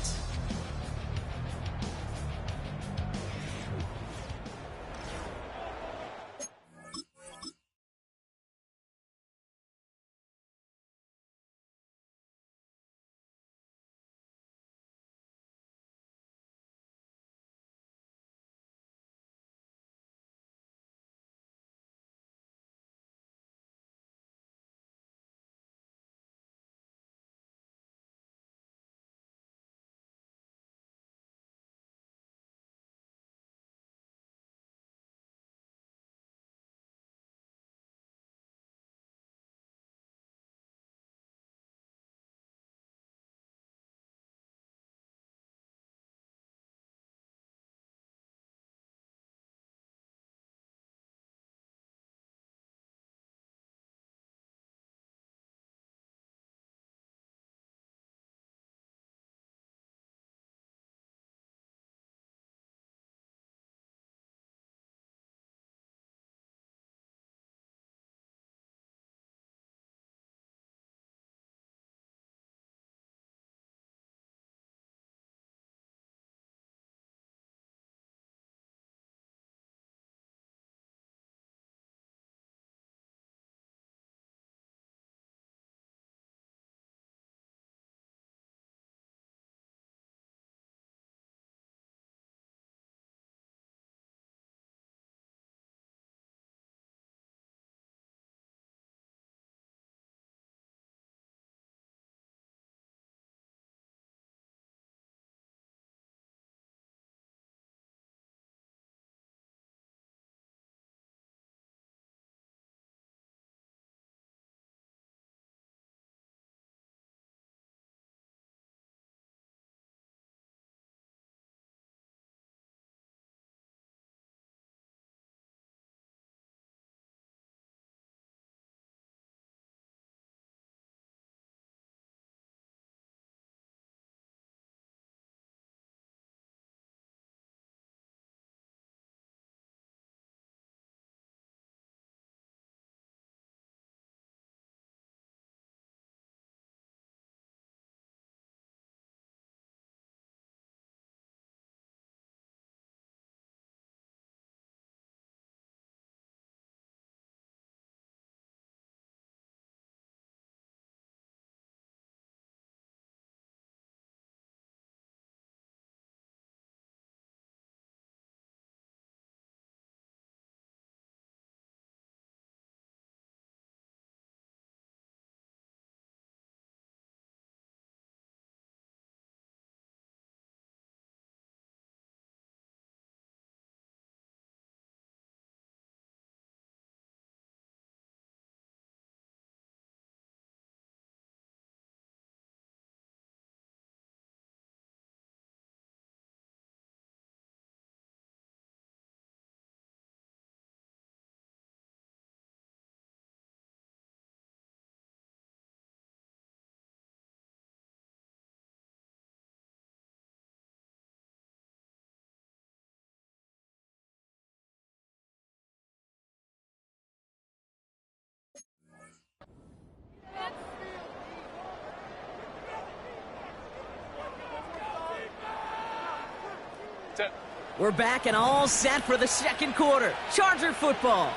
We're back and all set for the 2nd quarter. Charger football.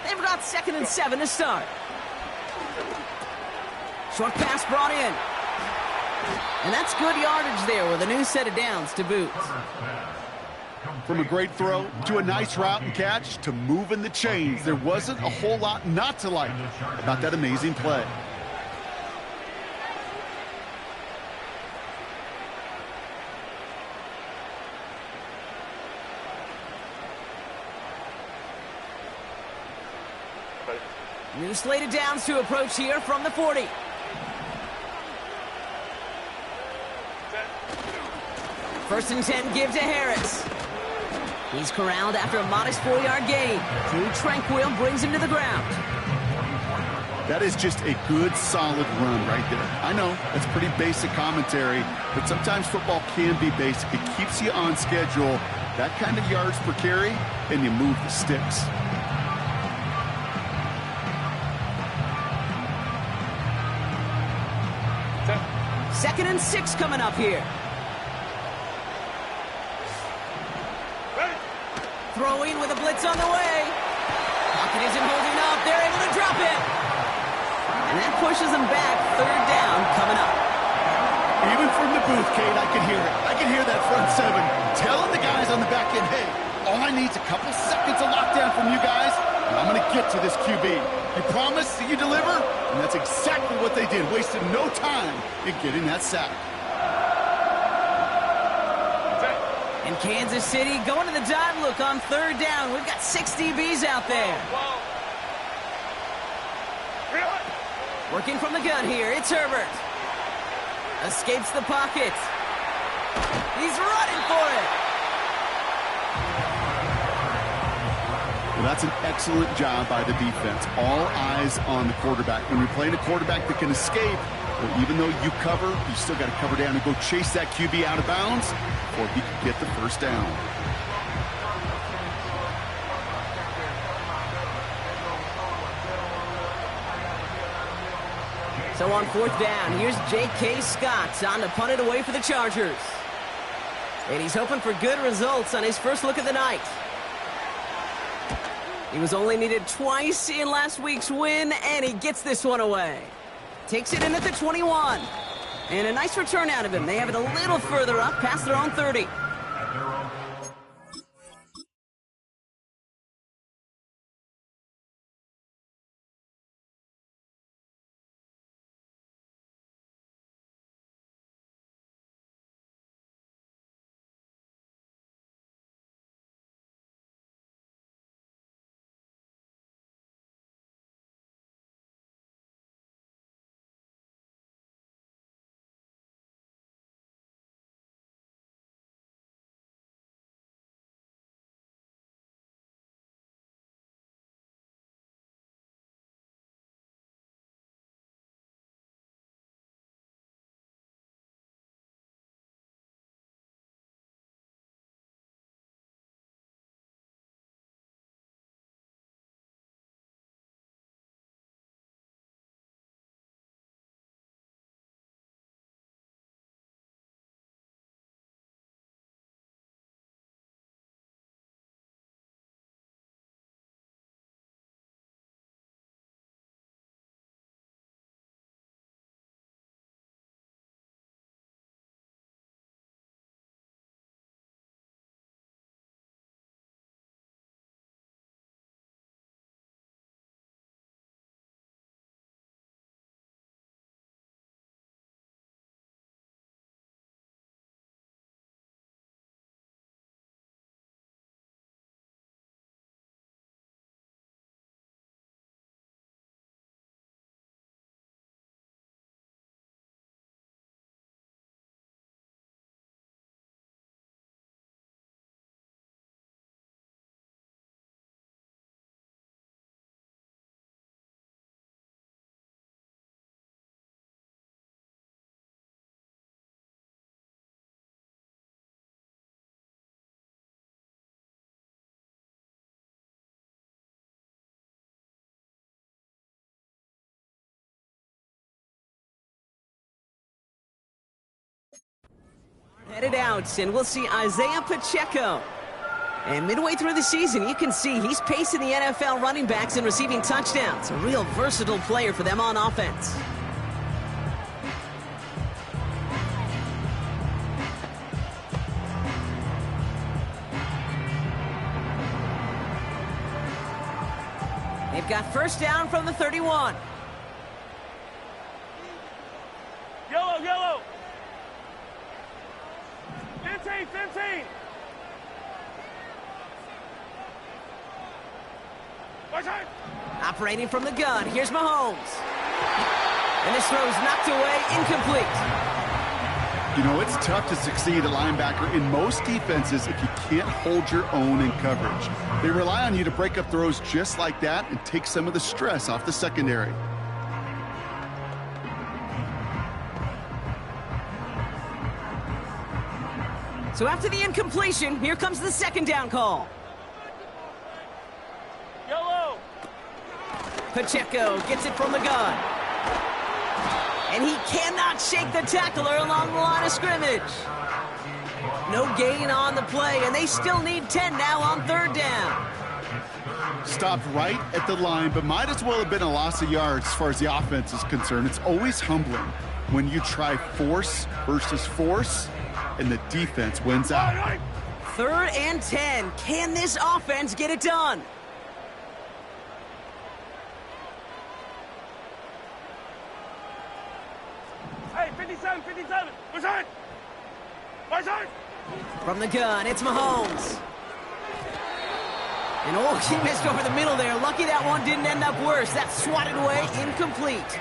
They've got 2nd and 7 to start. Short pass brought in. And that's good yardage there with a new set of downs to boot. From a great throw to a nice route and catch to moving the chains, there wasn't a whole lot not to like about that amazing play. New slated downs to approach here from the 40. First and 10 give to Harris. He's corralled after a modest 4-yard gain. Drew Tranquil brings him to the ground. That is just a good, solid run right there. I know, that's pretty basic commentary, but sometimes football can be basic. It keeps you on schedule, that kind of yards per carry, and you move the sticks. Second and 6 coming up here. Throwing with a blitz on the way. Pocket isn't holding up. They're able to drop it. And that pushes them back. Third down coming up. Even from the booth, Kate, I can hear it. I can hear that front seven telling the guys on the back end, hey, all I need is a couple seconds of lockdown from you guys, and I'm going to get to this QB. You promise that you deliver? And that's exactly what they did. Wasted no time in getting that sack. And Kansas City going to the dive look on third down. We've got 6 DBs out there. Working from the gun here, it's Herbert. Escapes the pocket. He's running for it. Well, that's an excellent job by the defense. All eyes on the quarterback. When you're playing a quarterback that can escape, well, even though you cover, you still got to cover down and go chase that QB out of bounds before he can get the first down. So on fourth down, here's J.K. Scott on to punt it away for the Chargers. And he's hoping for good results on his first look of the night. He was only needed twice in last week's win, and he gets this one away. Takes it in at the 21. And a nice return out of him. They have it a little further up, past their own 30. Headed out, and we'll see Isaiah Pacheco. And midway through the season, you can see he's pacing the NFL running backs and receiving touchdowns. A real versatile player for them on offense. They've got first down from the 31. Yellow, yellow. 15, 15. Operating from the gun, here's Mahomes. And this throw is knocked away, incomplete. You know, it's tough to succeed at linebacker in most defenses if you can't hold your own in coverage. They rely on you to break up throws just like that and take some of the stress off the secondary. So after the incompletion, here comes the second down call. Yellow. Pacheco gets it from the gun. And he cannot shake the tackler along the line of scrimmage. No gain on the play, and they still need 10 now on third down. Stopped right at the line, but might as well have been a loss of yards as far as the offense is concerned. It's always humbling when you try force versus force, and the defense wins out. Third and 10. Can this offense get it done? Hey, 57, 57. Where's that? Where's that? From the gun, it's Mahomes. And oh, he missed over the middle there. Lucky that one didn't end up worse. That's swatted away, incomplete.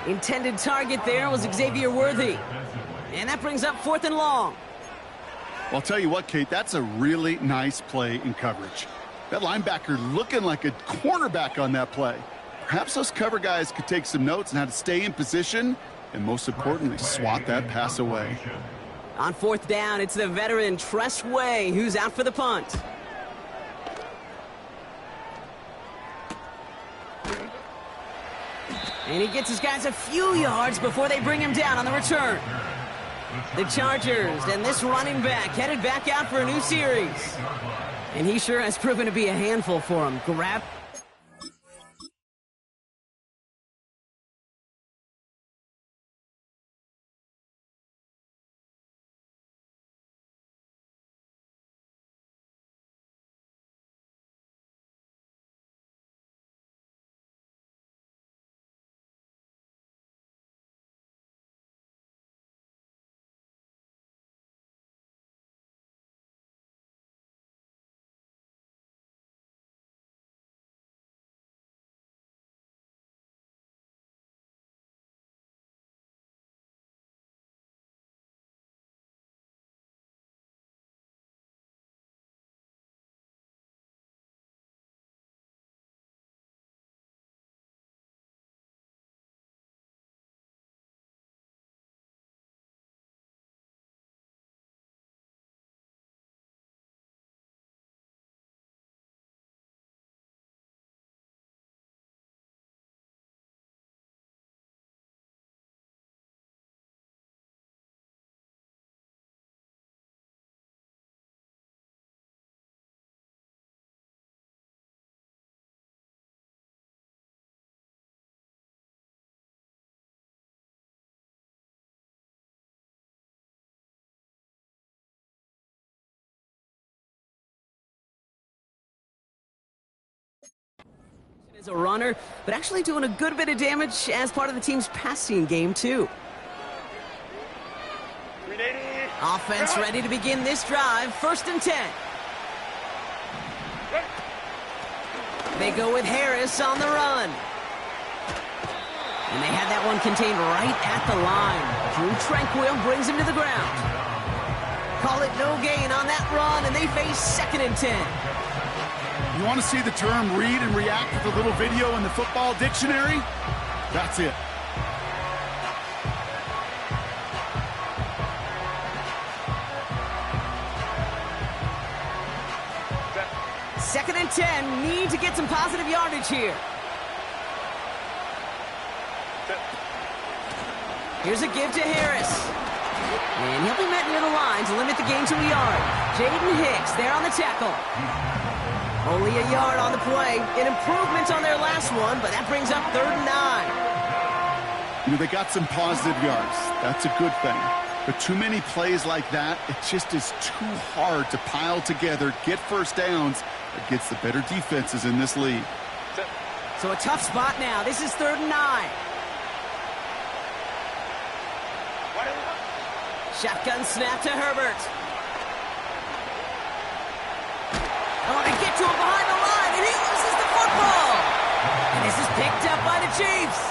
Intended target there was Xavier Worthy. And that brings up 4th and long. Well, I'll tell you what, Kate, that's a really nice play in coverage. That linebacker looking like a cornerback on that play. Perhaps those cover guys could take some notes on how to stay in position and, most importantly, swat that pass away. On 4th down, it's the veteran Tress Way who's out for the punt. And he gets his guys a few yards before they bring him down on the return. The Chargers and this running back headed back out for a new series. And he sure has proven to be a handful for him. Grab. As a runner, but actually doing a good bit of damage as part of the team's passing game, too. Offense ready to begin this drive. 1st and 10. They go with Harris on the run. And they had that one contained right at the line. Drew Tranquill brings him to the ground. Call it no gain on that run, and they face 2nd and 10. You want to see the term read and react with a little video in the football dictionary? That's it. Second and 10, need to get some positive yardage here. Here's a give to Harris. And he'll be met near the line to limit the gain to a yard. Jaden Hicks there on the tackle. Only a yard on the play. An improvement on their last one, but that brings up 3rd and 9. You know, they got some positive yards. That's a good thing. But too many plays like that, it just is too hard to pile together, get first downs against the better defenses in this league. So a tough spot now. This is 3rd and 9. Shotgun snap to Herbert. Oh, they get to him behind the line, and he loses the football. And this is picked up by the Chiefs.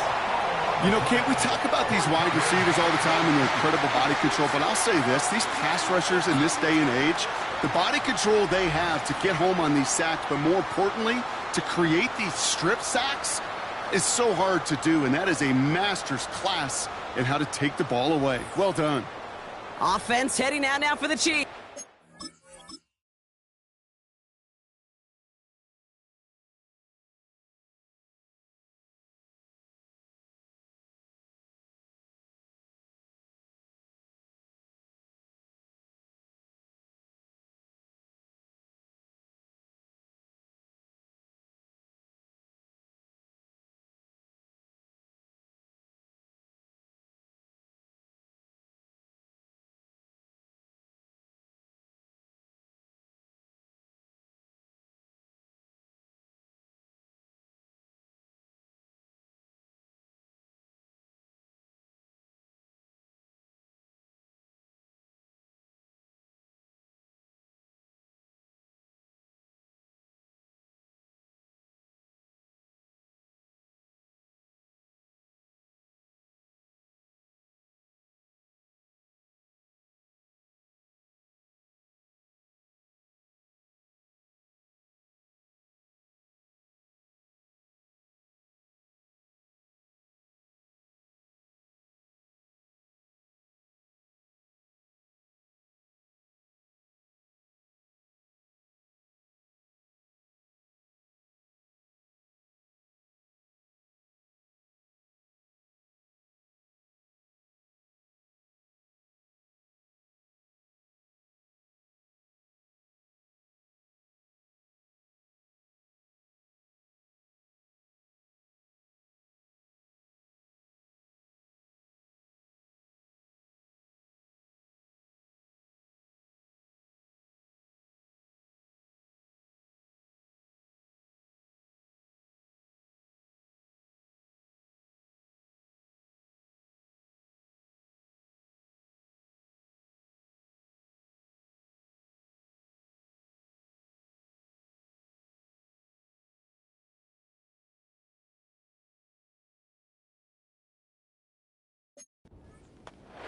You know, Kate, we talk about these wide receivers all the time and their incredible body control, but I'll say this, these pass rushers in this day and age, the body control they have to get home on these sacks, but more importantly, to create these strip sacks is so hard to do, and that is a master's class in how to take the ball away. Well done. Offense heading out now for the Chiefs.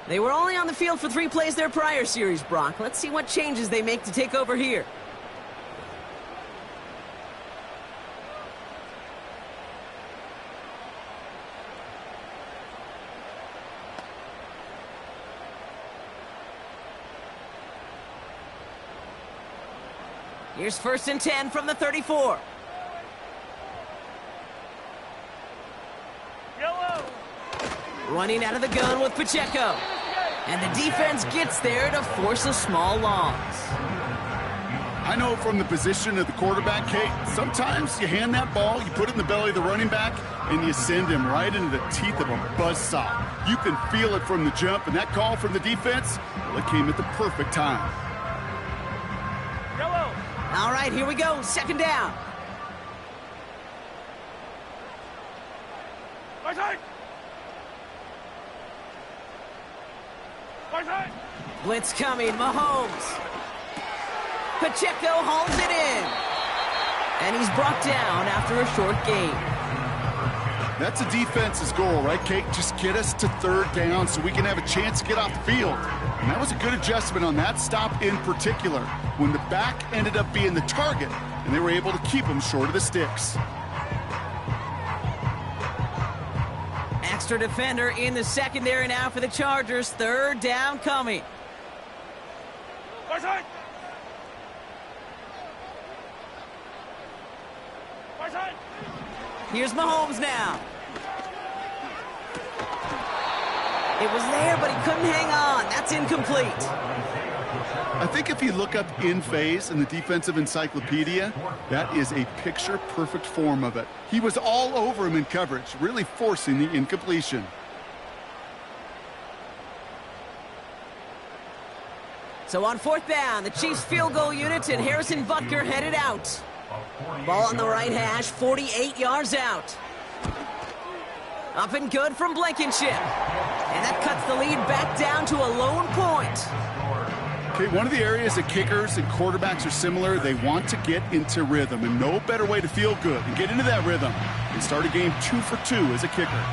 They were only on the field for 3 plays their prior series, Brock. Let's see what changes they make to take over here. Here's 1st and 10 from the 34. Running out of the gun with Pacheco. And the defense gets there to force a small loss. I know from the position of the quarterback, Kate, sometimes you hand that ball, you put it in the belly of the running back, and you send him right into the teeth of a buzzsaw. You can feel it from the jump, and that call from the defense, well, it came at the perfect time. All right, here we go. 2nd down. Blitz coming, Mahomes. Pacheco hauls it in. And he's brought down after a short gain. That's a defense's goal, right, Kate? Just get us to 3rd down so we can have a chance to get off the field. And that was a good adjustment on that stop in particular, when the back ended up being the target, and they were able to keep him short of the sticks. Extra defender in the secondary now for the Chargers. 3rd down coming. Here's Mahomes now. It was there, but he couldn't hang on. That's incomplete. I think if you look up in phase in the defensive encyclopedia, that is a picture-perfect form of it. He was all over him in coverage, really forcing the incompletion. So on 4th down, the Chiefs field goal unit and Harrison Butker headed out. Ball on the right hash, 48 yards out. Up and good from Blankenship. And that cuts the lead back down to a lone point. Okay, one of the areas that kickers and quarterbacks are similar, they want to get into rhythm, and no better way to feel good and get into that rhythm and start a game 2 for 2 as a kicker.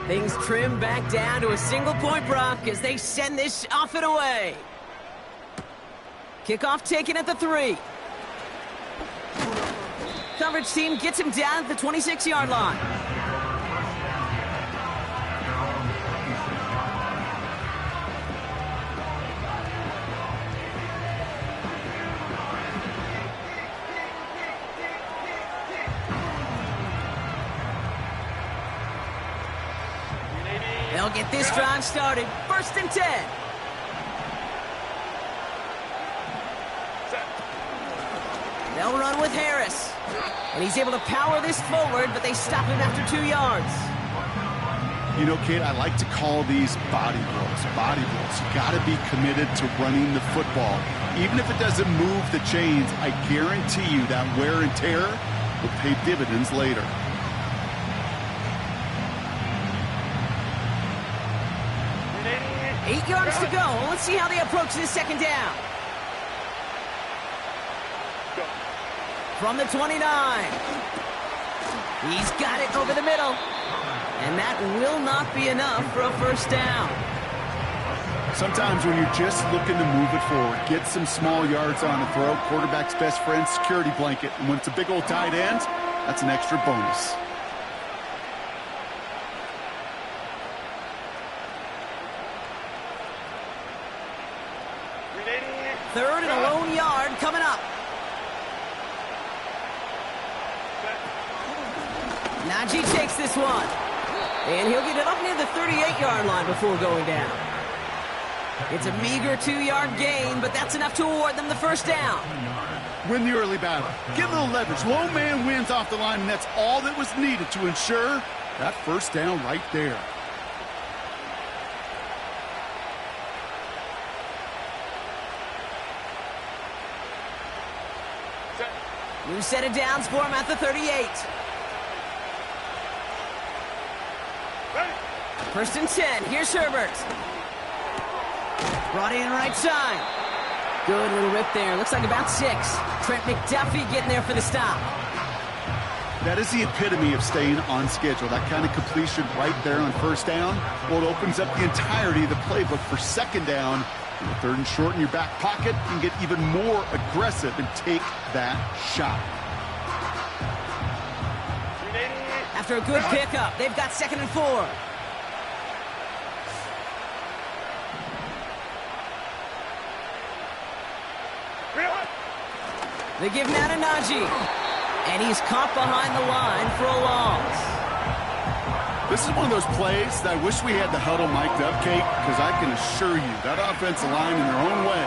Things trim back down to a single point, Brock, as they send this off and away. Kickoff taken at the 3. Coverage team gets him down at the 26-yard line. They'll get this drive started. 1st and 10. They'll run with Harris. And he's able to power this forward, but they stop him after 2 yards. You know, Kate, I like to call these body blows. Body blows. You got to be committed to running the football. Even if it doesn't move the chains, I guarantee you that wear and tear will pay dividends later. Eight yards to go. Let's see how they approach this 2nd down. From the 29. He's got it over the middle. And that will not be enough for a 1st down. Sometimes when you're just looking to move it forward, get some small yards on the throw, quarterback's best friend, security blanket. And when it's a big old tight end, that's an extra bonus. Third and a lone yard coming up. Najee takes this one. And he'll get it up near the 38-yard line before going down. It's a meager 2-yard gain, but that's enough to award them the 1st down. Win the early battle. Get a little leverage. Low man wins off the line, and that's all that was needed to ensure that 1st down right there. set of downs for him at the 38. First and 10. Here's Herbert. Brought in right side. Good little rip there. Looks like about 6. Trent McDuffie getting there for the stop. That is the epitome of staying on schedule. That kind of completion right there on first down. Well, it opens up the entirety of the playbook for second down. And the 3rd and short in your back pocket, you can get even more aggressive and take that shot. After a good pickup, they've got 2nd and 4. They give now to Najee. And he's caught behind the line for a loss. This is one of those plays that I wish we had the huddle mic'd up, Kate, because I can assure you that offensive line in their own way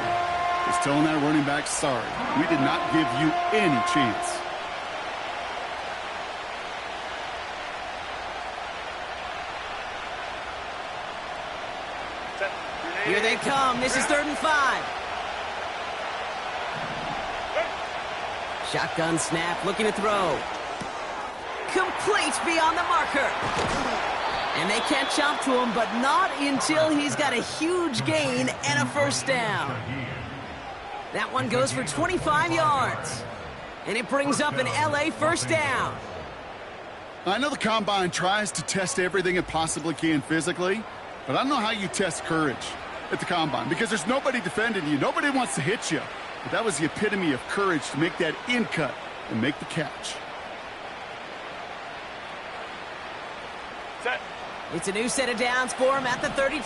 is telling that running back, sorry, we did not give you any chance. Here they come. This is 3rd and 5. Shotgun snap, looking to throw. Complete beyond the marker. And they can't jump to him, but not until he's got a huge gain and a first down. That one goes for 25 yards. And it brings up an LA first down. I know the Combine tries to test everything it possibly can physically, but I don't know how you test courage at the Combine, because there's nobody defending you. Nobody wants to hit you. But that was the epitome of courage to make that in cut and make the catch. Set. It's a new set of downs for him at the 32.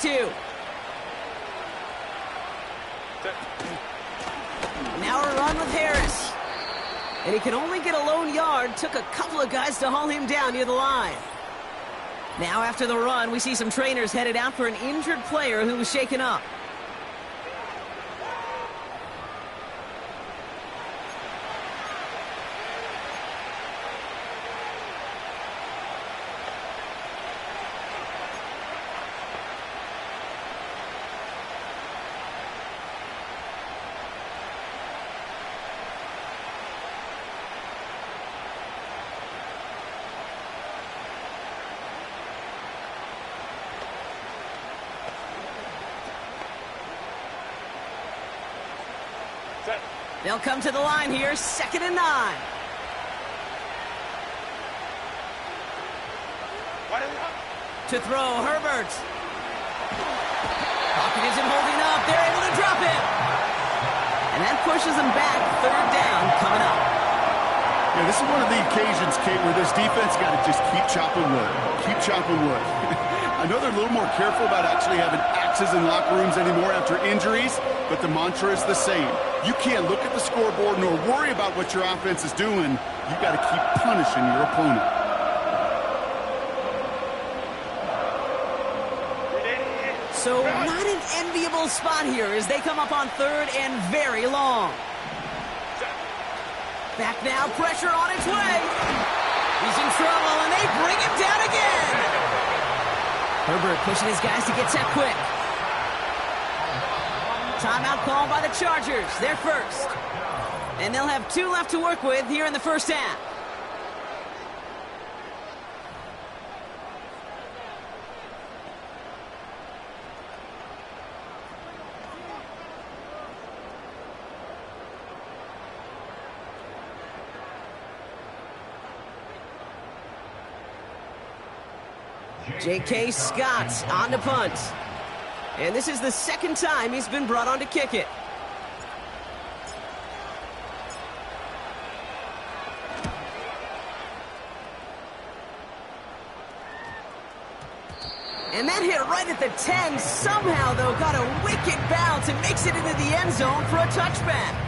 Set. Now a run with Harris. And he can only get a lone yard. Took a couple of guys to haul him down near the line. Now after the run, we see some trainers headed out for an injured player who was shaken up. They'll come to the line here, 2nd and 9. To throw, Herbert. Pocket isn't holding up. They're able to drop it. And that pushes them back. 3rd down coming up. Yeah, this is one of the occasions, Kate, where this defense got to just keep chopping wood. Keep chopping wood. I know they're a little more careful about actually having axes in locker rooms anymore after injuries, but the mantra is the same. You can't look at the scoreboard nor worry about what your offense is doing. You got to keep punishing your opponent. So not an enviable spot here as they come up on 3rd and very long. Back now, pressure on its way. He's in trouble, and they bring him down again. Herbert pushing his guys to get set quick. Timeout called by the Chargers. They're first. And they'll have 2 left to work with here in the first half. J.K. Scott on to punt. And this is the 2nd time he's been brought on to kick it. And that hit right at the 10. Somehow, though, got a wicked bounce and makes it into the end zone for a touchback.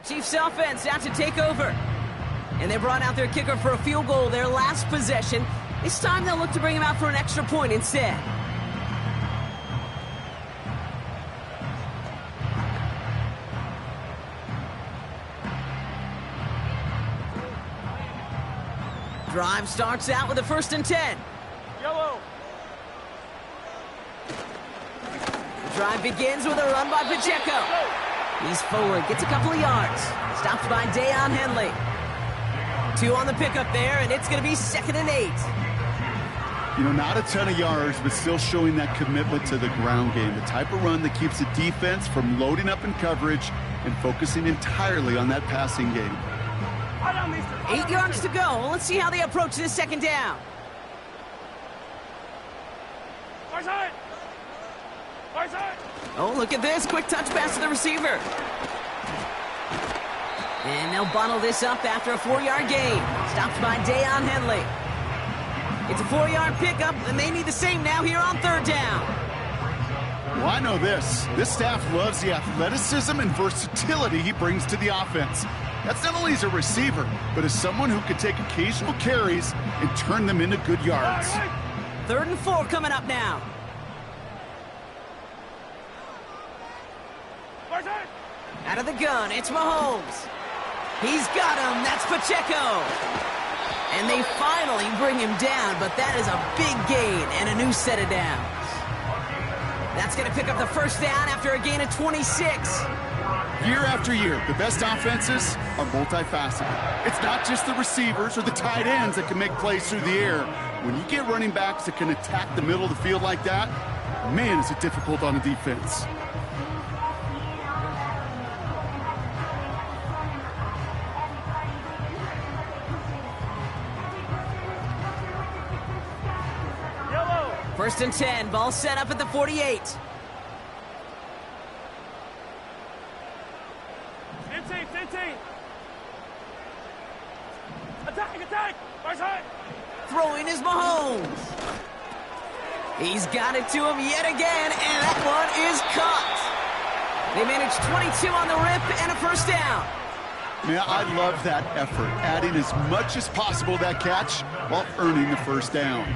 Chiefs offense out to take over. And they brought out their kicker for a field goal their last possession. This time they'll look to bring him out for an extra point instead. Drive starts out with a 1st and 10. Yellow. Drive begins with a run by Pacheco. He's forward, gets a couple of yards. Stopped by Deion Henley. 2 on the pickup there, and it's going to be 2nd and 8. You know, not a ton of yards, but still showing that commitment to the ground game. The type of run that keeps the defense from loading up in coverage and focusing entirely on that passing game. 8 yards to go. Let's see how they approach this 2nd down. Far side. Far side. Oh, look at this. Quick touch pass to the receiver. And they'll bottle this up after a 4-yard gain. Stopped by Deion Henley. It's a 4-yard pickup, and they need the same now here on 3rd down. Well, I know this. This staff loves the athleticism and versatility he brings to the offense. That's not only as a receiver, but as someone who can take occasional carries and turn them into good yards. 3rd and 4 coming up now. Out of the gun, it's Mahomes. He's got him. That's Pacheco. And they finally bring him down, but that is a big gain and a new set of downs. That's going to pick up the 1st down after a gain of 26. Year after year, the best offenses are multifaceted. It's not just the receivers or the tight ends that can make plays through the air. When you get running backs that can attack the middle of the field like that, man, is it difficult on a defense. Yellow. 1st and 10, ball set up at the 48. 15. Attack. Far side. Throwing is Mahomes. He's got it to him yet again, and that one is caught. They managed 22 on the rip and a 1st down. Man, I love that effort, adding as much as possible to that catch while earning the 1st down.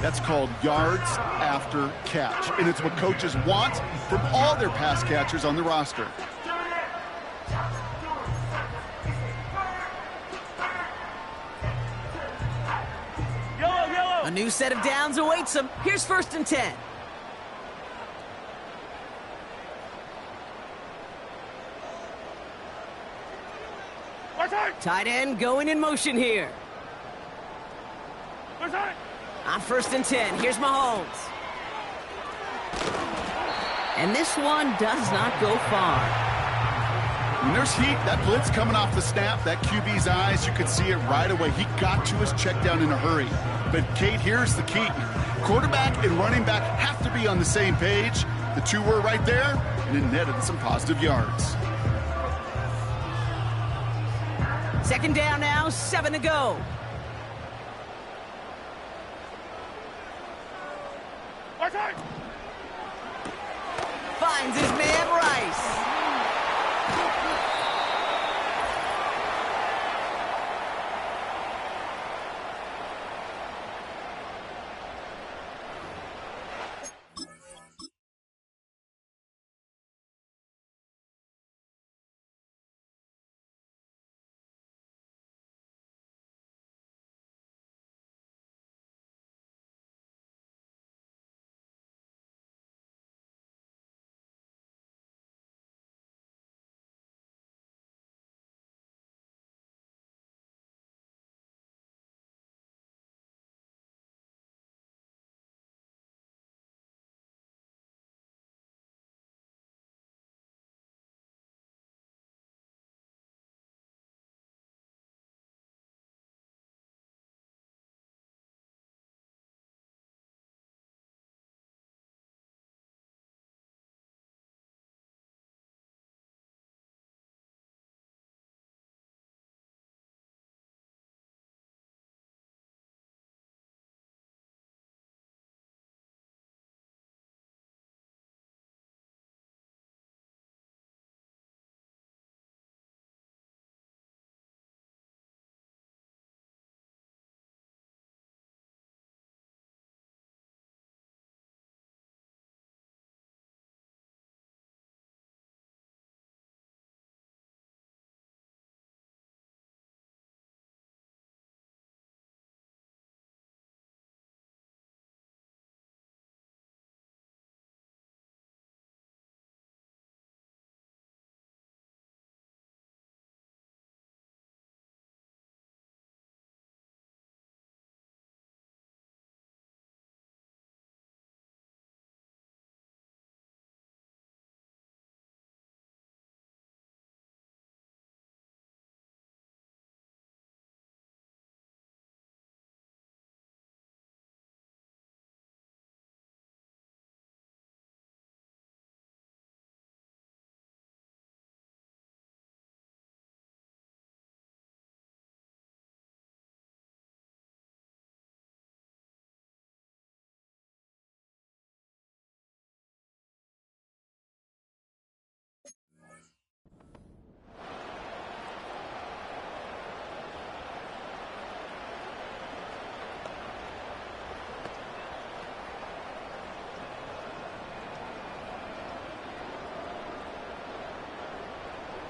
That's called yards after catch, and it's what coaches want from all their pass catchers on the roster. A new set of downs awaits them. Here's 1st and 10. Tight end going in motion here. On 1st and 10, here's Mahomes. And this one does not go far. When there's heat, that blitz coming off the snap, that QB's eyes, you could see it right away. He got to his check down in a hurry. But, Kate, here's the key. Quarterback and running back have to be on the same page. The two were right there, and it netted some positive yards. 2nd down now, 7 to go. Finds his man Rice.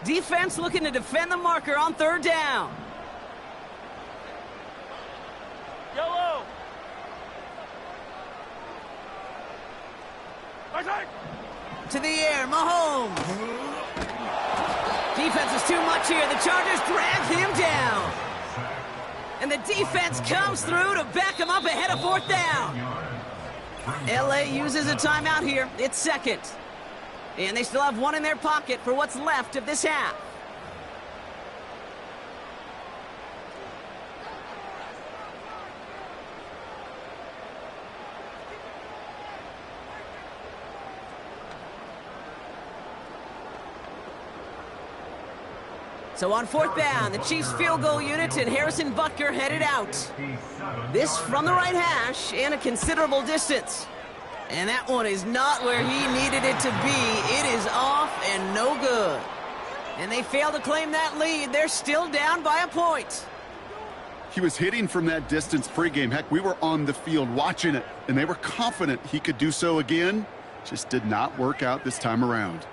Defense looking to defend the marker on 3rd down. Yellow. To the air, Mahomes. Defense is too much here. The Chargers drag him down. And the defense comes through to back him up ahead of 4th down. LA uses a timeout here. It's 2nd. And they still have one in their pocket for what's left of this half. So on 4th down, the Chiefs field goal unit and Harrison Butker headed out. This from the right hash and a considerable distance. And that one is not where he needed it to be. It is off and no good. And they fail to claim that lead. They're still down by a point. He was hitting from that distance pregame. Heck, we were on the field watching it, and they were confident he could do so again. Just did not work out this time around.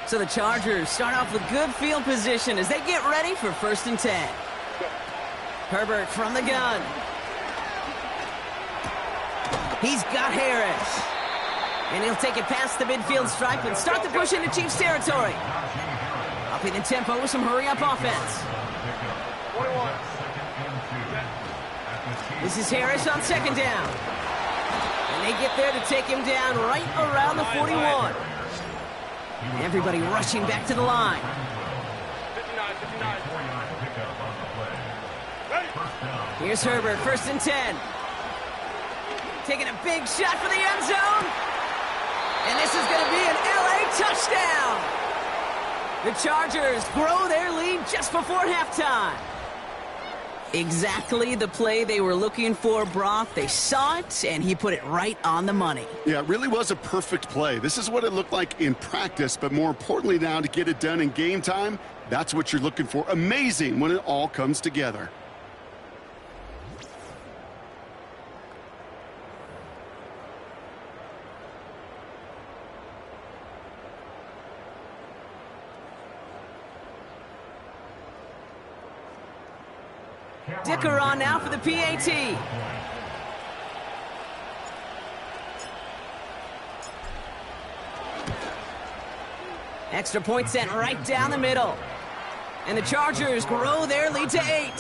So the Chargers start off with good field position as they get ready for 1st and 10. Herbert from the gun. He's got Harris. And he'll take it past the midfield stripe and start the push into Chiefs territory. Upping the tempo with some hurry-up offense. This is Harris on 2nd down. And they get there to take him down right around the 41. Everybody rushing back to the line. 59. Here's Herbert, 1st and 10. Taking a big shot for the end zone. And this is going to be an LA touchdown. The Chargers grow their lead just before halftime. Exactly the play they were looking for, Brock. They saw it, and he put it right on the money. Yeah, it really was a perfect play. This is what it looked like in practice, but more importantly now to get it done in game time, that's what you're looking for. Amazing when it all comes together. Dicker on now for the PAT. Extra point sent right down the middle. And the Chargers grow their lead to 8.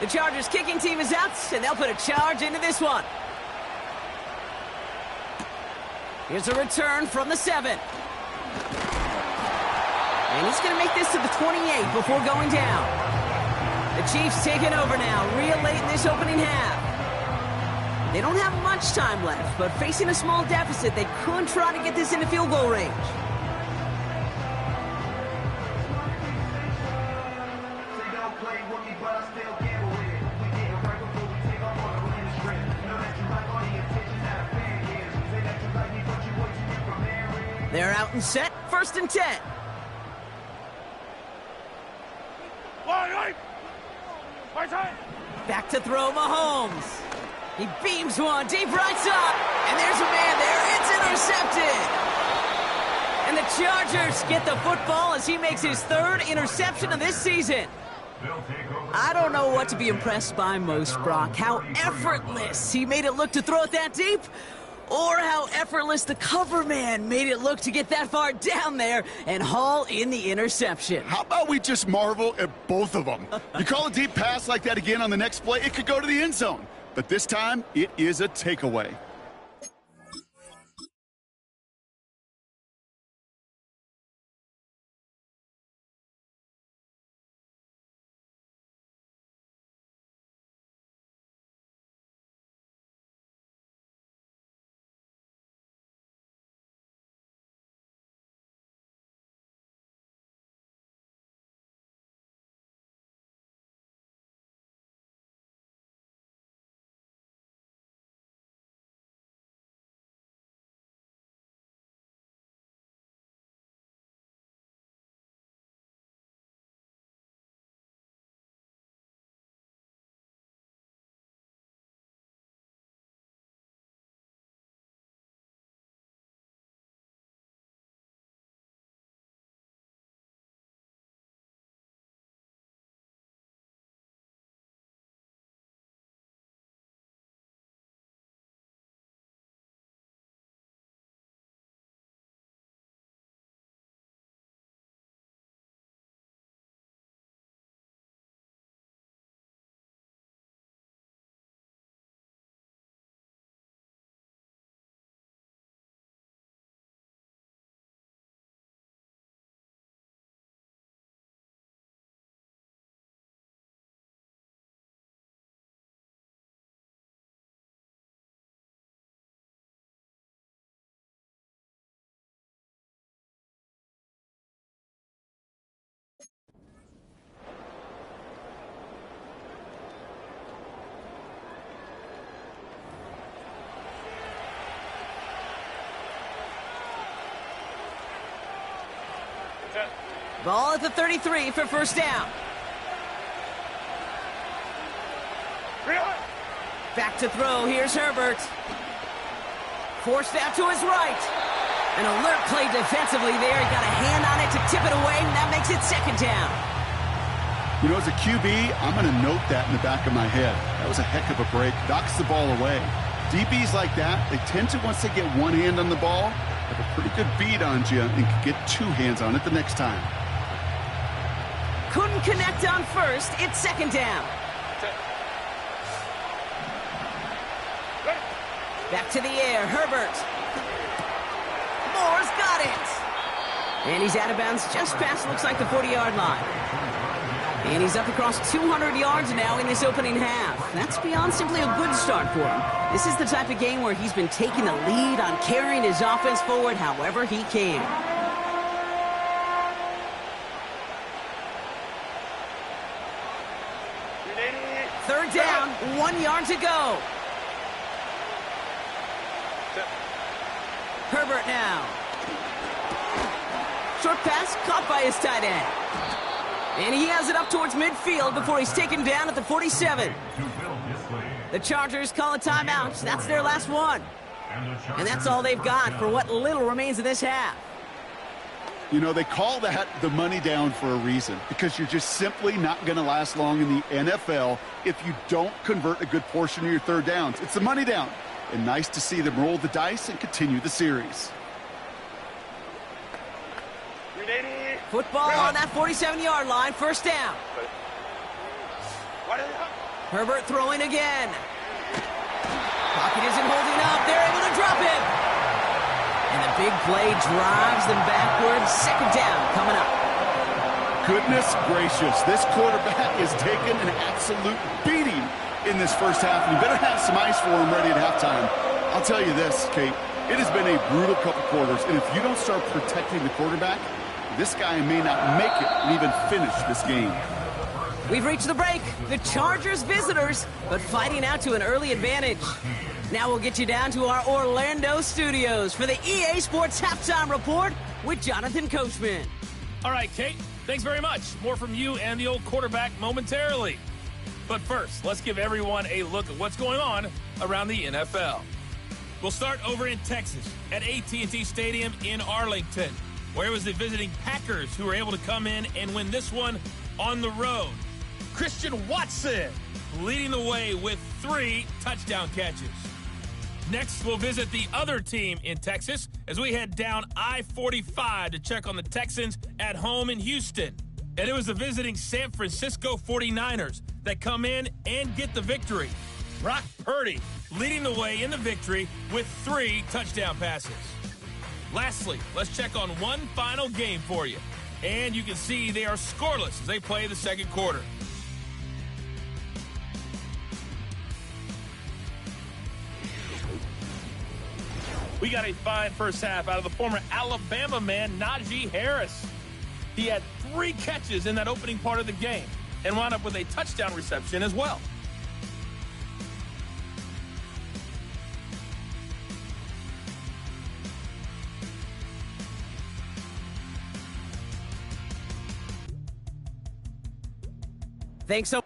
The Chargers kicking team is out, and they'll put a charge into this one. Here's a return from the 7. And he's going to make this to the 28 before going down. The Chiefs taking over now, real late in this opening half. They don't have much time left, but facing a small deficit, they could try to get this into field goal range. They're out and set, 1st and 10. Back to throw Mahomes. He beams one deep right side. And there's a man there. It's intercepted. And the Chargers get the football as he makes his 3rd interception of this season. I don't know what to be impressed by most, Brock. How effortless he made it look to throw it that deep, or how effortless the cover man made it look to get that far down there and haul in the interception. How about we just marvel at both of them? You call a deep pass like that again on the next play, it could go to the end zone. But this time, it is a takeaway. Ball at the 33 for first down. Back to throw. Here's Herbert. Forced out to his right. An alert play defensively there. He got a hand on it to tip it away, and that makes it second down. You know, as a QB, I'm going to note that in the back of my head. That was a heck of a break. Knocks the ball away. DBs like that, they tend to, once they get one hand on the ball, have a pretty good beat on you and can get two hands on it the next time. Couldn't connect on first. It's second down. Back to the air. Herbert. Moore's got it. And he's out of bounds just past, looks like, the 40-yard line. And he's up across 200 yards now in this opening half. That's beyond simply a good start for him. This is the type of game where he's been taking the lead on carrying his offense forward however he can. Third down, 1 yard to go. Herbert now. Short pass caught by his tight end. And he has it up towards midfield before he's taken down at the 47. The Chargers call a timeout. That's their last one. And that's all they've got for what little remains of this half. You know, they call that the money down for a reason, because you're just simply not going to last long in the NFL if you don't convert a good portion of your third downs. It's the money down. And nice to see them roll the dice and continue the series. Football on that 47-yard line, first down. Herbert throwing again. Pocket isn't holding up. They're able to drop him. And the big play drives them backwards. Second down coming up. Goodness gracious, this quarterback is taking an absolute beating in this first half. And you better have some ice for him ready at halftime. I'll tell you this, Kate. It has been a brutal couple quarters. And if you don't start protecting the quarterback, this guy may not make it and even finish this game. We've reached the break. The Chargers visitors, but fighting out to an early advantage. Now we'll get you down to our Orlando studios for the EA Sports Halftime Report with Jonathan Coachman. All right, Kate, thanks very much. More from you and the old quarterback momentarily. But first, let's give everyone a look at what's going on around the NFL. We'll start over in Texas at AT&T Stadium in Arlington, where it was the visiting Packers who were able to come in and win this one on the road. Christian Watson leading the way with 3 touchdown catches. Next, we'll visit the other team in Texas as we head down I-45 to check on the Texans at home in Houston. And it was the visiting San Francisco 49ers that come in and get the victory. Brock Purdy leading the way in the victory with 3 touchdown passes. Lastly, let's check on one final game for you. And you can see they are scoreless as they play the second quarter. We got a fine first half out of the former Alabama man, Najee Harris. He had 3 catches in that opening part of the game and wound up with a touchdown reception as well. Thanks so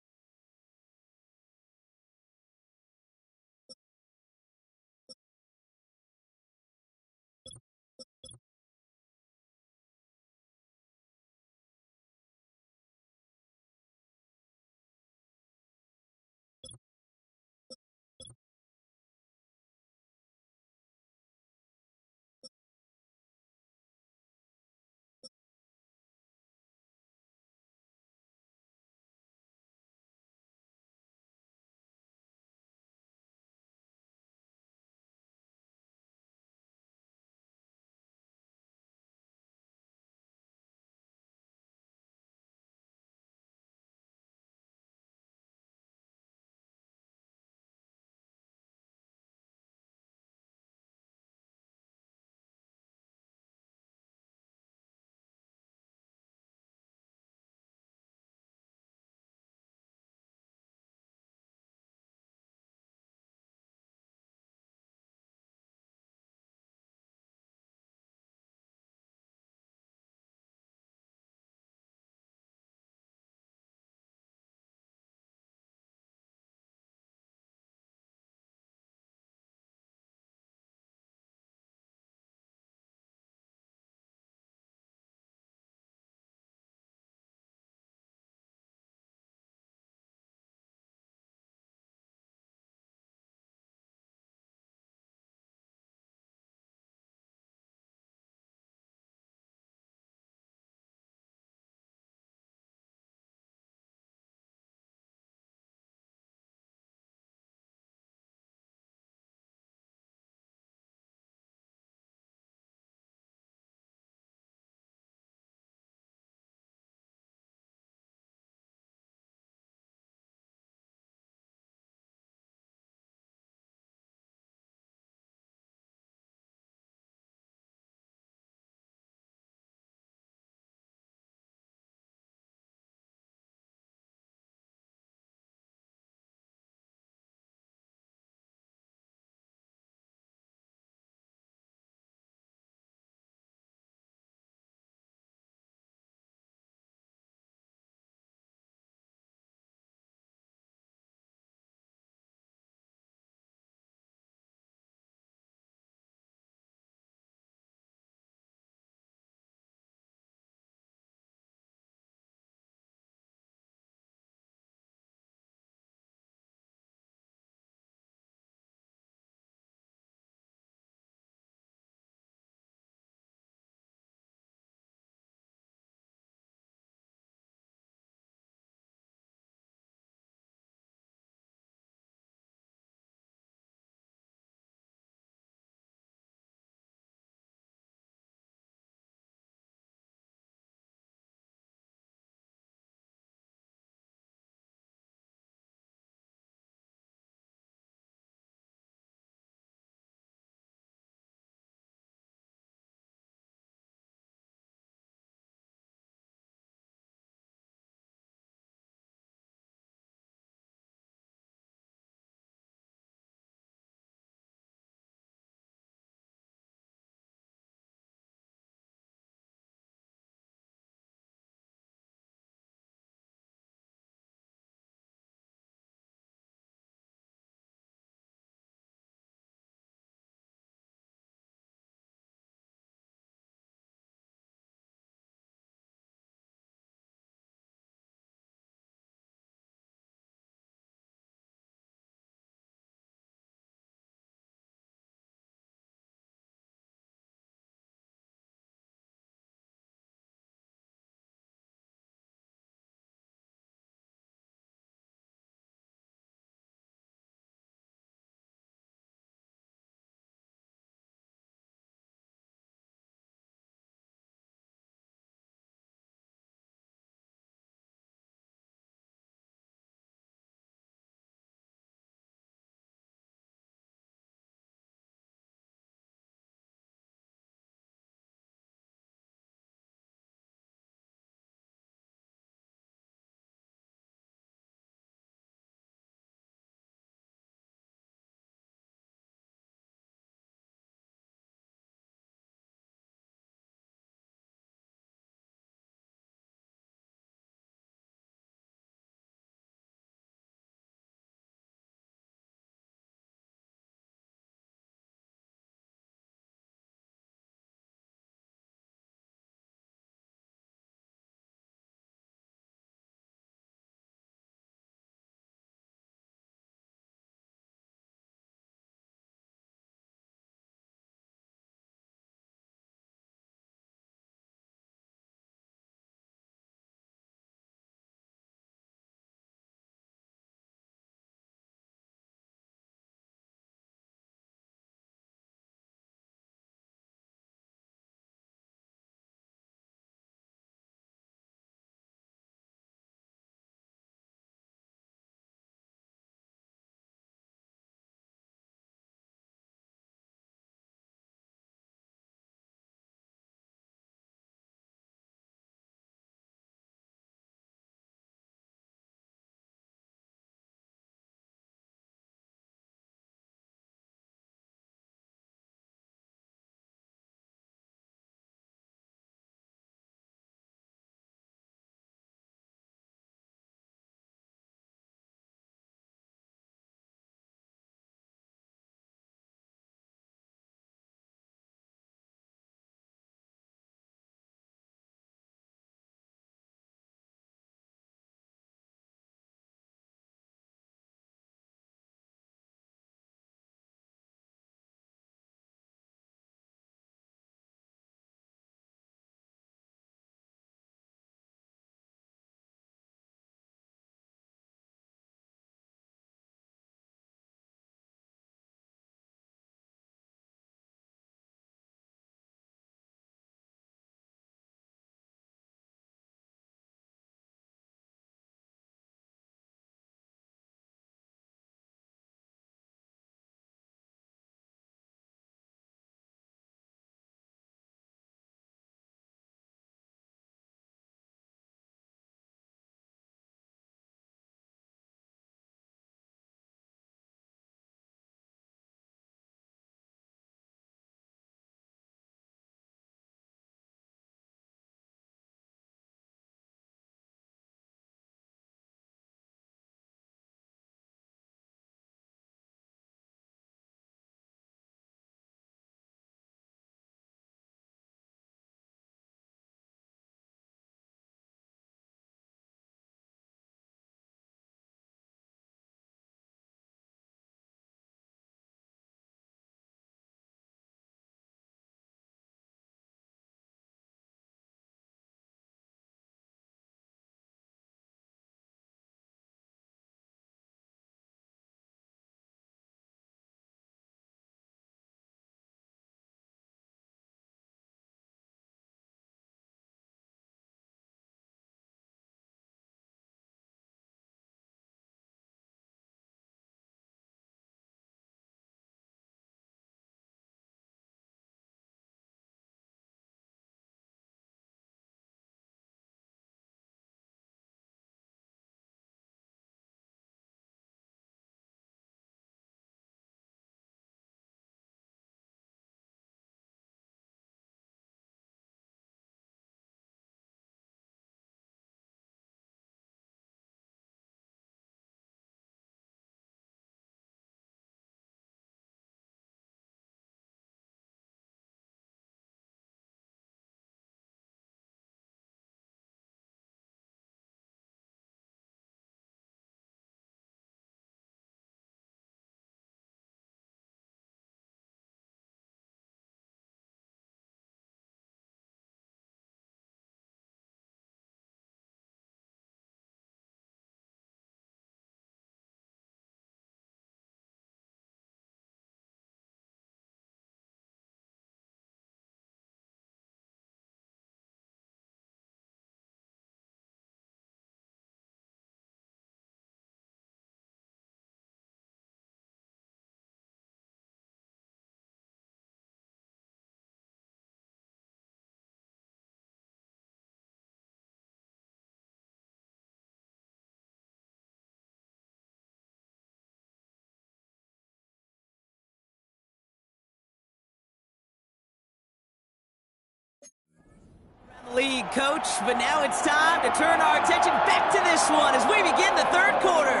lead, Coach, but now it's time to turn our attention back to this one as we begin the third quarter.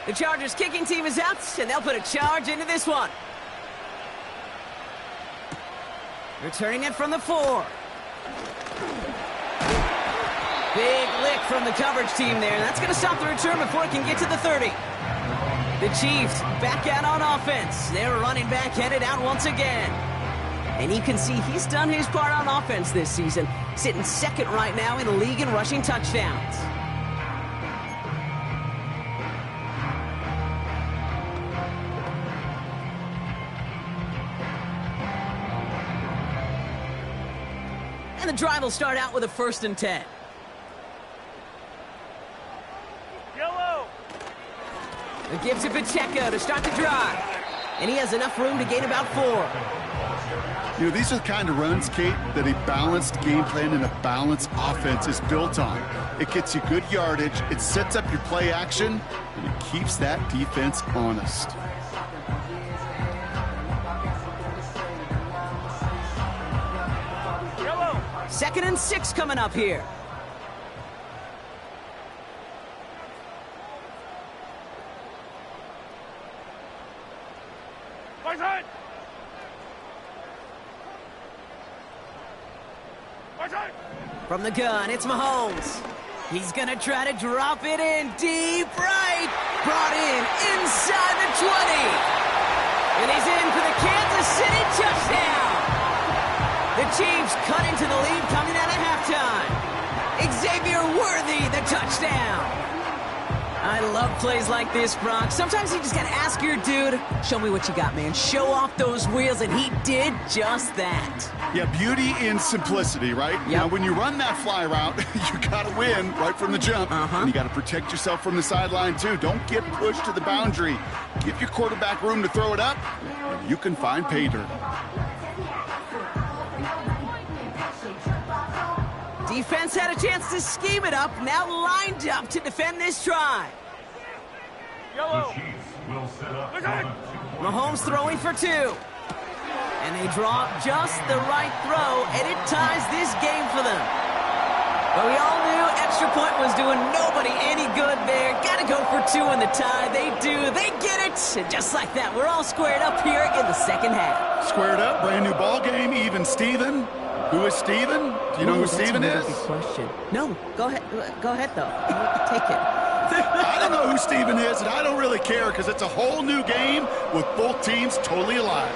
The Chargers kicking team is out, and they'll put a charge into this one. Returning it from the 4. Big lick from the coverage team there. That's going to stop the return before it can get to the 30. The Chiefs back out on offense. They're running back headed out once again. And you can see he's done his part on offense this season, sitting second right now in the league in rushing touchdowns. And the drive will start out with a 1st and 10. Yellow. The give to Pacheco to start the drive. And he has enough room to gain about 4. You know, these are the kind of runs, Kate, that a balanced game plan and a balanced offense is built on. It gets you good yardage, it sets up your play action, and it keeps that defense honest. Yellow. 2nd and 6 coming up here. Right side. Right side. From the gun, it's Mahomes. He's gonna try to drop it in deep right. Brought in inside the 20. And he's in for the Kansas City touchdown. The Chiefs cut into the lead coming out of halftime. Xavier Worthy, the touchdown. I love plays like this, Brock. Sometimes you just gotta ask your dude, show me what you got, man. Show off those wheels, and he did just that. Yeah, beauty in simplicity, right? Yep. Now, when you run that fly route, you got to win right from the jump. And you got to protect yourself from the sideline, too. Don't get pushed to the boundary. Give your quarterback room to throw it up, and you can find pay dirt. Defense had a chance to scheme it up, now lined up to defend this drive. Yellow. Mahomes throwing for 2. And they draw just the right throw, and it ties this game for them. But we all knew extra point was doing nobody any good there. Gotta go for 2 in the tie. They do. They get it. And just like that, we're all squared up here in the second half. Squared up, brand new ball game, even Steven. Who is Steven? Do you know who Steven is? Good question. No, go ahead. Go ahead, though. Take it. I don't know who Steven is, and I don't really care because it's a whole new game with both teams totally alive.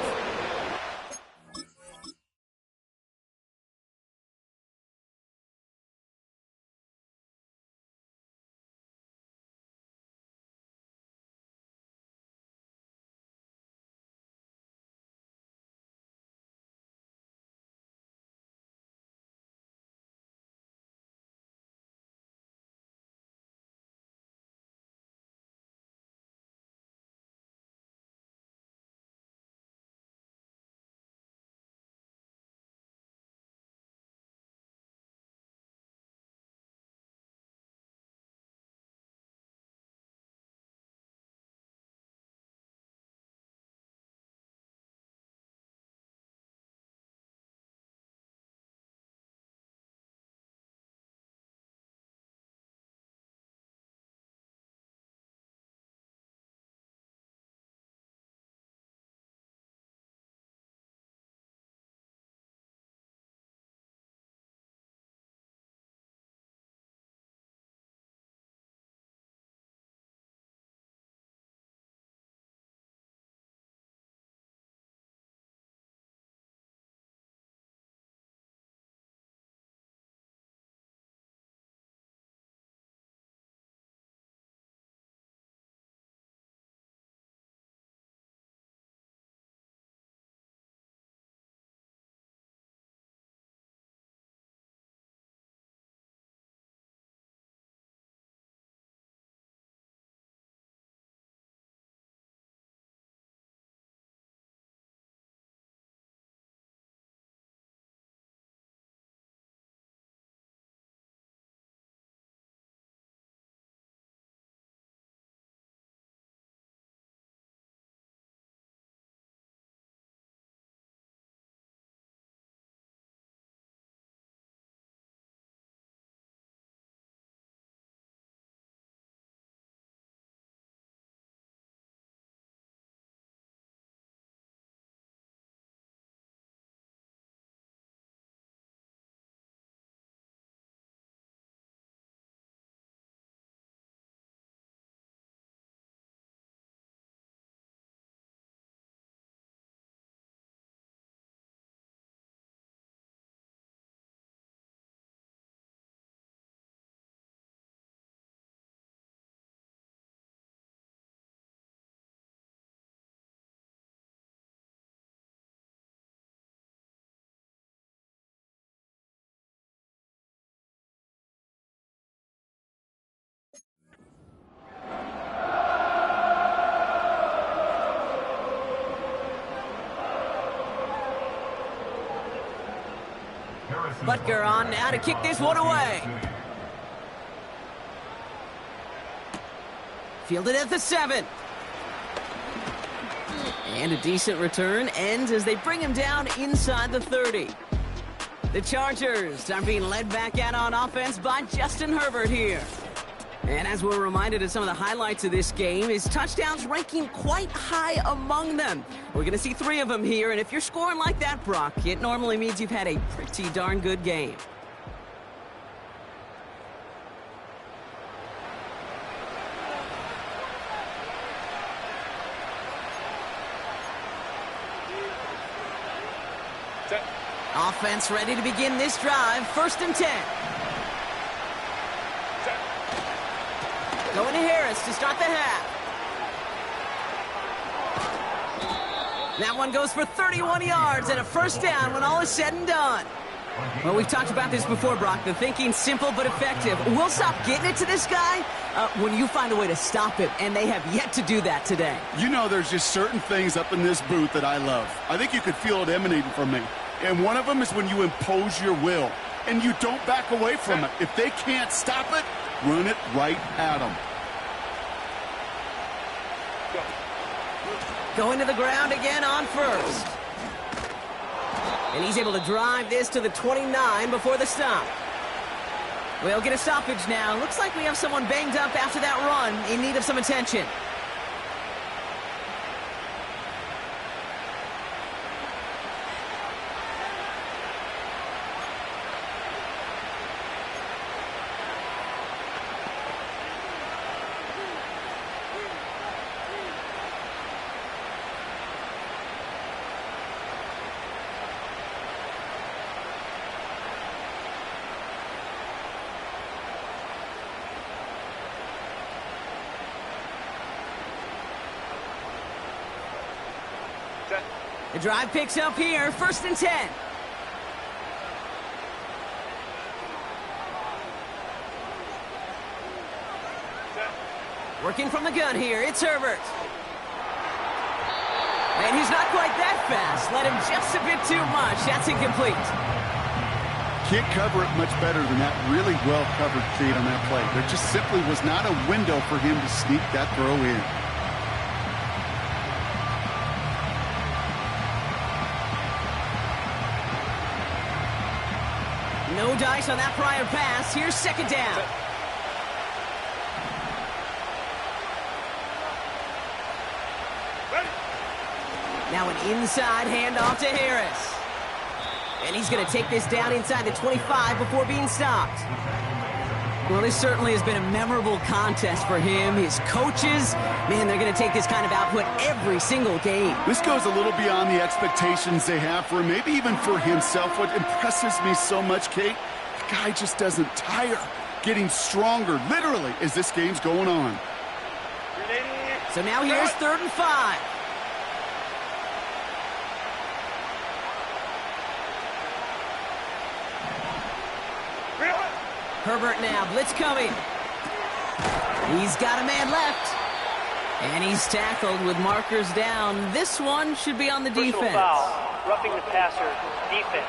Butker on now to kick this one away. Fielded at the 7. And a decent return ends as they bring him down inside the 30. The Chargers are being led back out on offense by Justin Herbert here. And as we're reminded of some of the highlights of this game, his touchdowns ranking quite high among them. We're going to see 3 of them here, and if you're scoring like that, Brock, it normally means you've had a pretty darn good game. Offense ready to begin this drive. 1st and 10. Going to Harris to start the half. That one goes for 31 yards and a 1st down when all is said and done. Well, we've talked about this before, Brock. The thinking's simple but effective. We'll stop getting it to this guy when you find a way to stop him, and they have yet to do that today. You know, there's just certain things up in this booth that I love. I think you could feel it emanating from me. And one of them is when you impose your will, and you don't back away from it. If they can't stop it, run it right at them. Going to the ground again on 1st. And he's able to drive this to the 29 before the stop. We'll get a stoppage now. Looks like we have someone banged up after that run in need of some attention. The drive picks up here, 1st and 10. Working from the gun here, it's Herbert. And he's not quite that fast. Let him just a bit too much. That's incomplete. Can't cover it much better than that really well-covered feed on that play. There just simply was not a window for him to sneak that throw in. No dice on that prior pass. Here's 2nd down. Now an inside handoff to Harris. And he's going to take this down inside the 25 before being stopped. Well, this certainly has been a memorable contest for him. His coaches, man, they're going to take this kind of output every single game. This goes a little beyond the expectations they have for him, maybe even for himself. What impresses me so much, Kate, the guy just doesn't tire. Getting stronger, literally, as this game's going on. So now here's 3rd and 5. Herbert now, blitz coming. He's got a man left. And he's tackled with markers down. This one should be on the defense. Foul, roughing the passer, defense.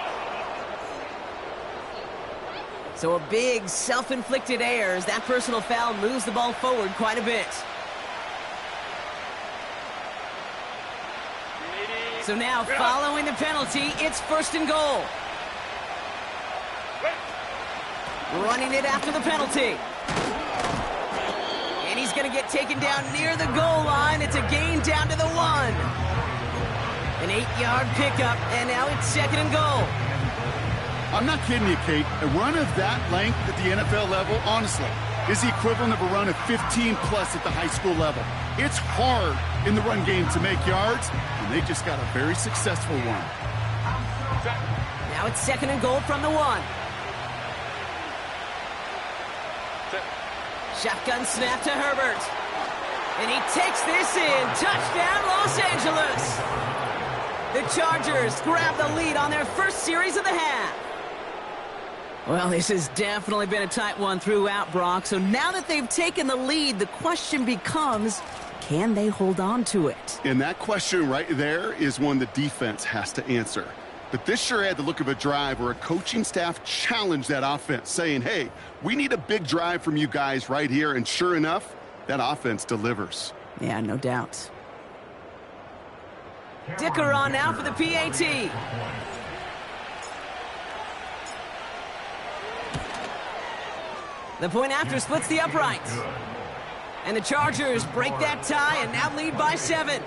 So a big self-inflicted error as that personal foul moves the ball forward quite a bit. So now following the penalty, it's 1st and goal. Running it after the penalty. And he's going to get taken down near the goal line. It's a gain down to the 1. An 8-yard pickup, and now it's 2nd and goal. I'm not kidding you, Kate. A run of that length at the NFL level, honestly, is the equivalent of a run of 15-plus at the high school level. It's hard in the run game to make yards, and they just got a very successful one. Now it's 2nd and goal from the 1. Shotgun snap to Herbert. And he takes this in. Touchdown, Los Angeles. The Chargers grab the lead on their first series of the half. Well, this has definitely been a tight one throughout, Brock. So now that they've taken the lead, the question becomes, can they hold on to it? And that question right there is one the defense has to answer. But this sure had the look of a drive where a coaching staff challenged that offense, saying, hey, we need a big drive from you guys right here. And sure enough, that offense delivers. Yeah, no doubt. Dicker on now for the PAT. The point after splits the uprights. And the Chargers break that tie and now lead by 7.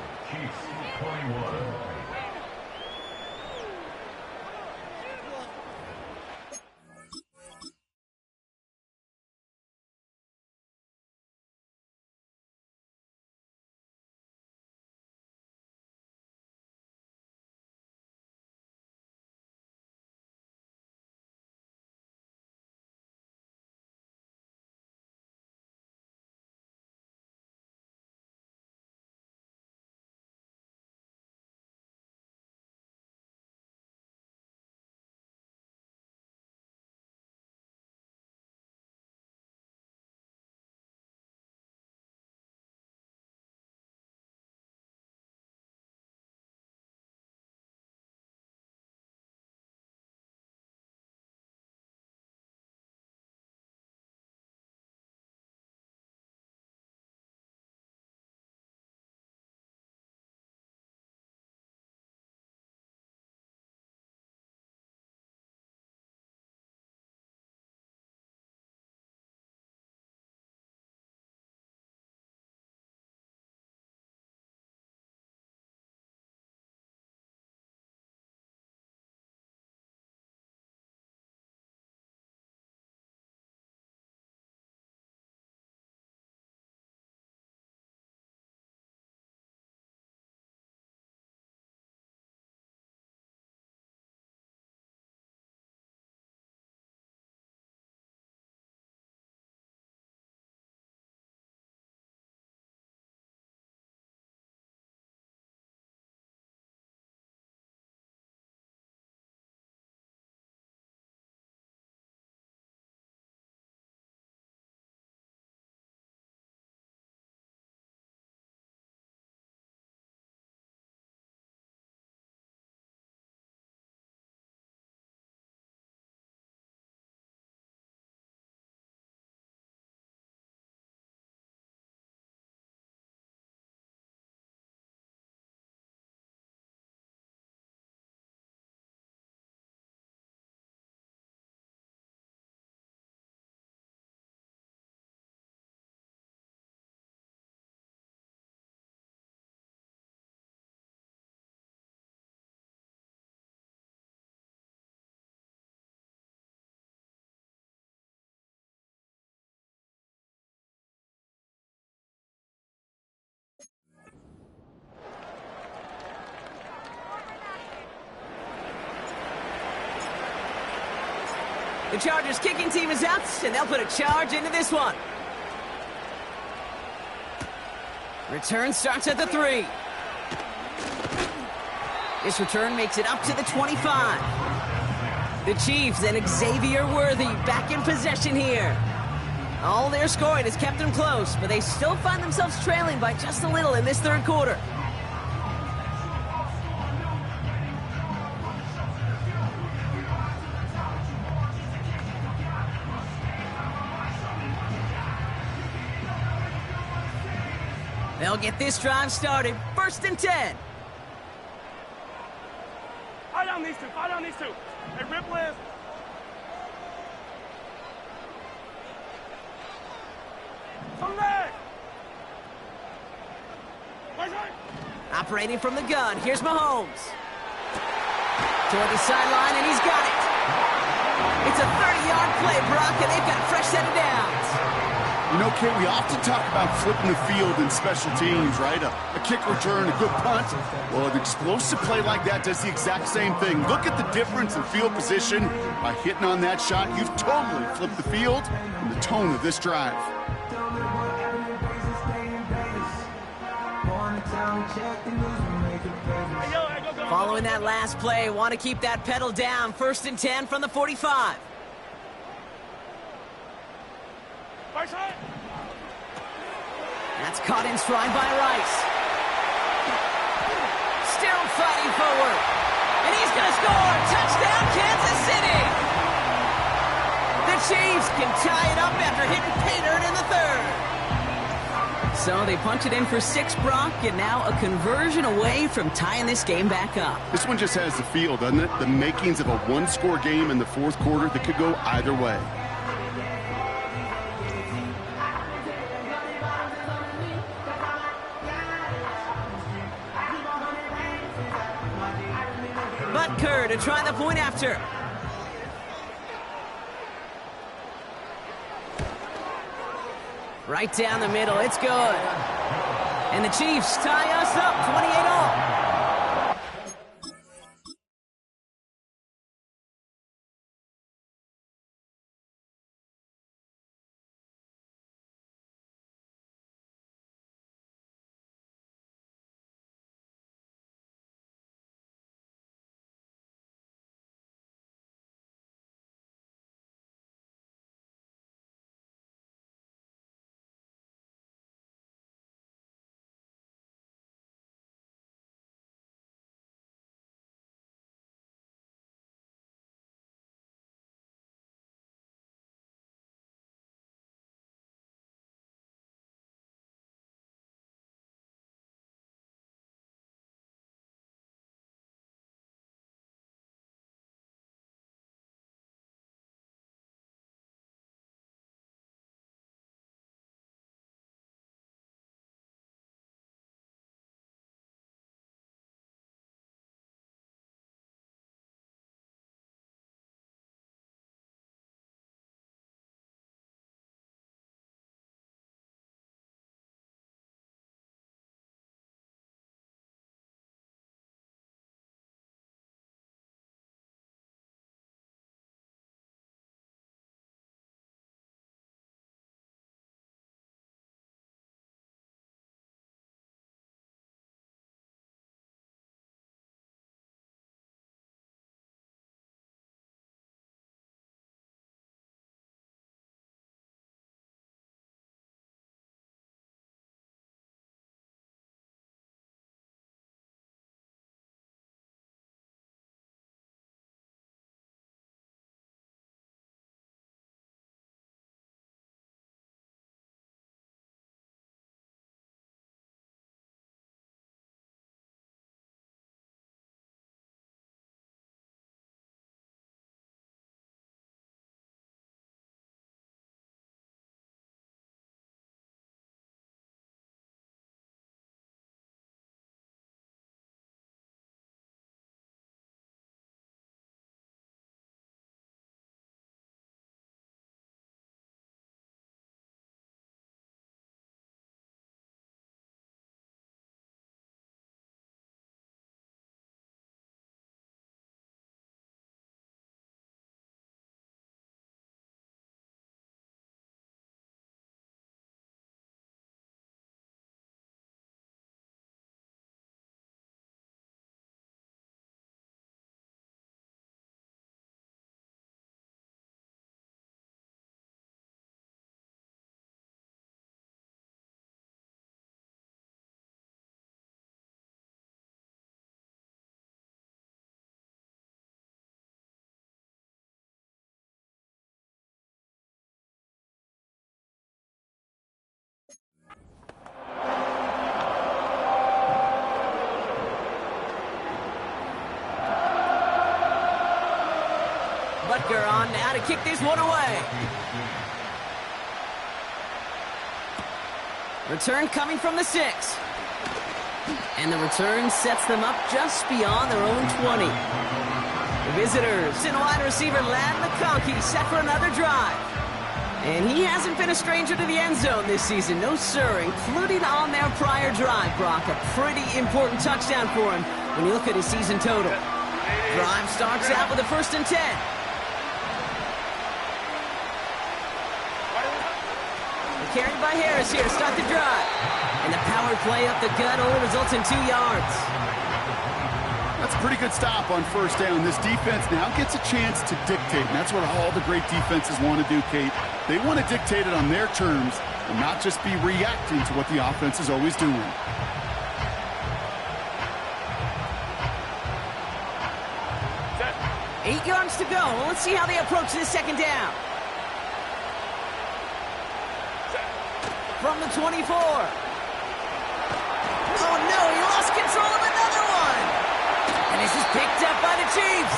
The Chargers kicking team is out, and they'll put a charge into this one. Return starts at the 3. This return makes it up to the 25. The Chiefs and Xavier Worthy back in possession here. All their scoring has kept them close, but they still find themselves trailing by just a little in this third quarter. They'll get this drive started. 1st and 10. Fire down these two. Fire down these two. Hey, Rip Liz. Come back. Right. Operating from the gun. Here's Mahomes. Toward the sideline, and he's got it. It's a 30-yard play, Brock, and they've got a fresh set of downs. You know, Kate, we often talk about flipping the field in special teams, right? A kick return, a good punt. Well, an explosive play like that does the exact same thing. Look at the difference in field position. By hitting on that shot, you've totally flipped the field and the tone of this drive. Following that last play, want to keep that pedal down. 1st and 10 from the 45. That's caught in stride by Rice. Still fighting forward. And he's going to score. Chiefs can tie it up after hitting pay dirt in the third. So they punch it in for 6, Brock, and now a conversion away from tying this game back up. This one just has the feel, doesn't it? The makings of a one-score game in the fourth quarter that could go either way. Butker to try the point after. Right down the middle, it's good. And the Chiefs tie us up, 28-all. Butker on now to kick this one away. Return coming from the 6. And the return sets them up just beyond their own 20. The visitors in wide receiver Ladd McConkey set for another drive. And he hasn't been a stranger to the end zone this season, no sir, including on their prior drive, Brock. A pretty important touchdown for him when you look at his season total. Drive starts out with a 1st and 10. Carried by Harris here to start the drive. And the power play up the gut only results in 2 yards. That's a pretty good stop on 1st down. This defense now gets a chance to dictate, and that's what all the great defenses want to do, Kate. They want to dictate it on their terms and not just be reacting to what the offense is always doing. Set. 8 yards to go. Let's see how they approach this 2nd down. from the 24. Oh no, he lost control of another one. And this is picked up by the Chiefs.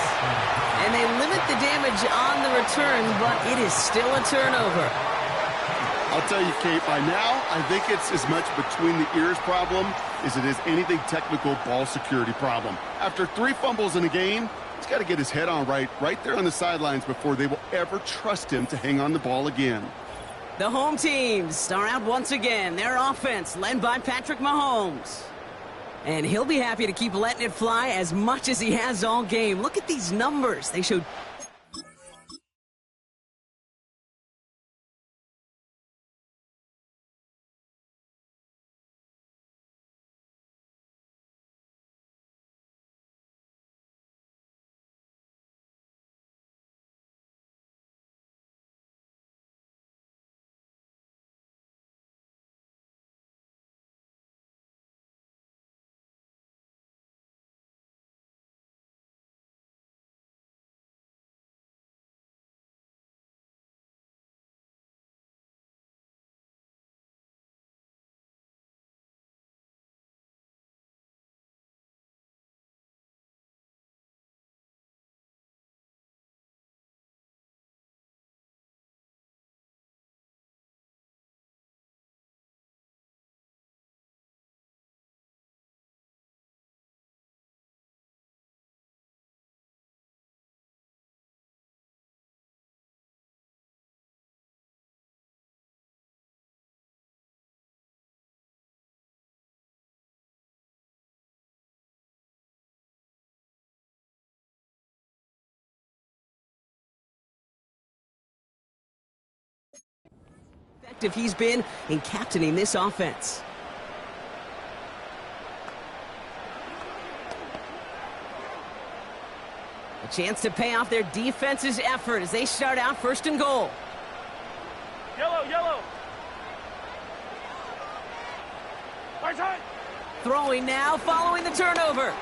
And they limit the damage on the return, but it is still a turnover. I'll tell you, Kate, by now, I think it's as much between the ears problem as it is anything technical ball security problem. After 3 fumbles in a game, he's got to get his head on right there on the sidelines before they will ever trust him to hang on the ball again. The home teams are out once again. Their offense led by Patrick Mahomes. And he'll be happy to keep letting it fly as much as he has all game. Look at these numbers. They showed... effective he's been in captaining this offense. A chance to pay off their defense's effort as they start out 1st and goal. Yellow, yellow. Right side. Throwing now, following the turnover.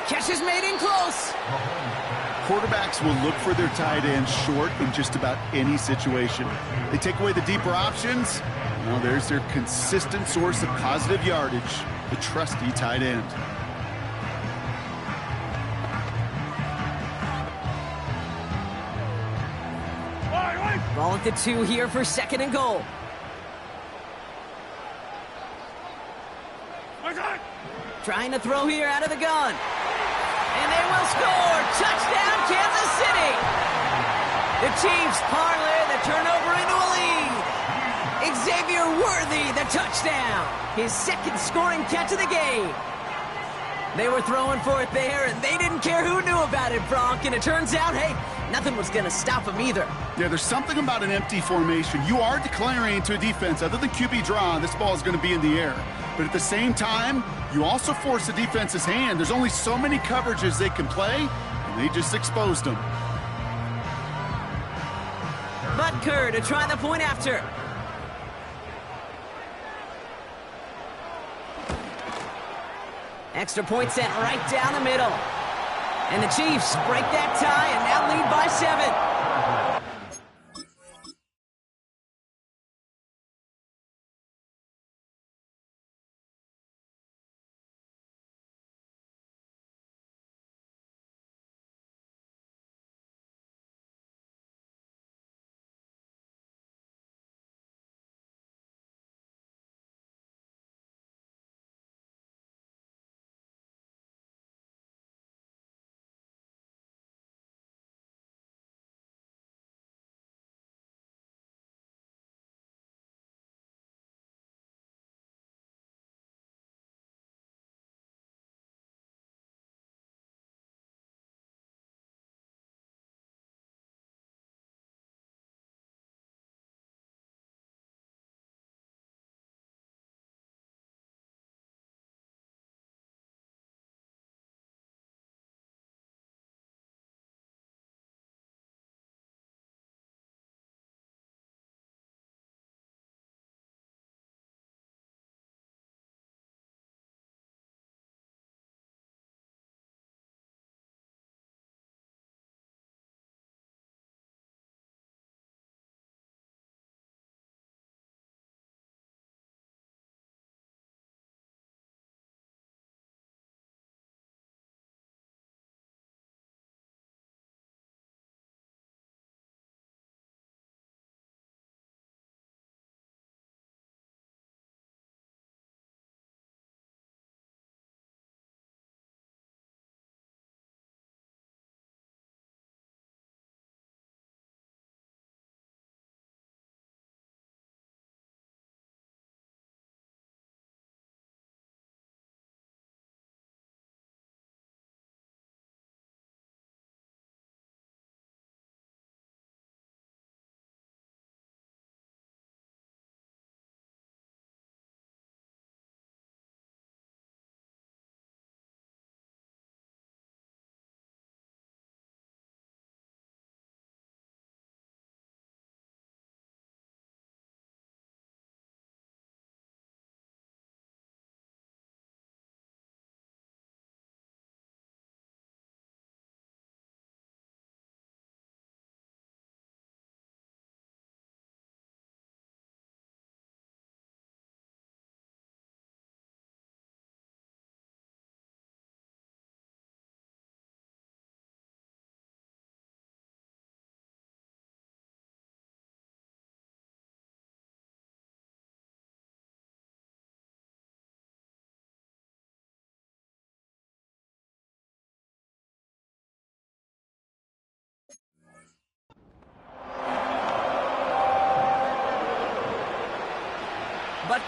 Catch is made in close. Quarterbacks will look for their tight end short in just about any situation. They take away the deeper options. Now there's their consistent source of positive yardage, the trusty tight end. Ball at the 2 here for 2nd and goal. Trying to throw here out of the gun. And they will score. Touchdown, Kansas City. The Chiefs parlay the turnover into a lead. Xavier Worthy, the touchdown. His 2nd scoring catch of the game. They were throwing for it there, and they didn't care who knew about it, Bronk. And it turns out, hey, nothing was going to stop them either. Yeah, there's something about an empty formation. You are declaring to a defense, other than QB draw, this ball is going to be in the air. But at the same time, you also force the defense's hand. There's only so many coverages they can play, and they just exposed them. Butker to try the point after. Extra point sent right down the middle. And the Chiefs break that tie and now lead by 7.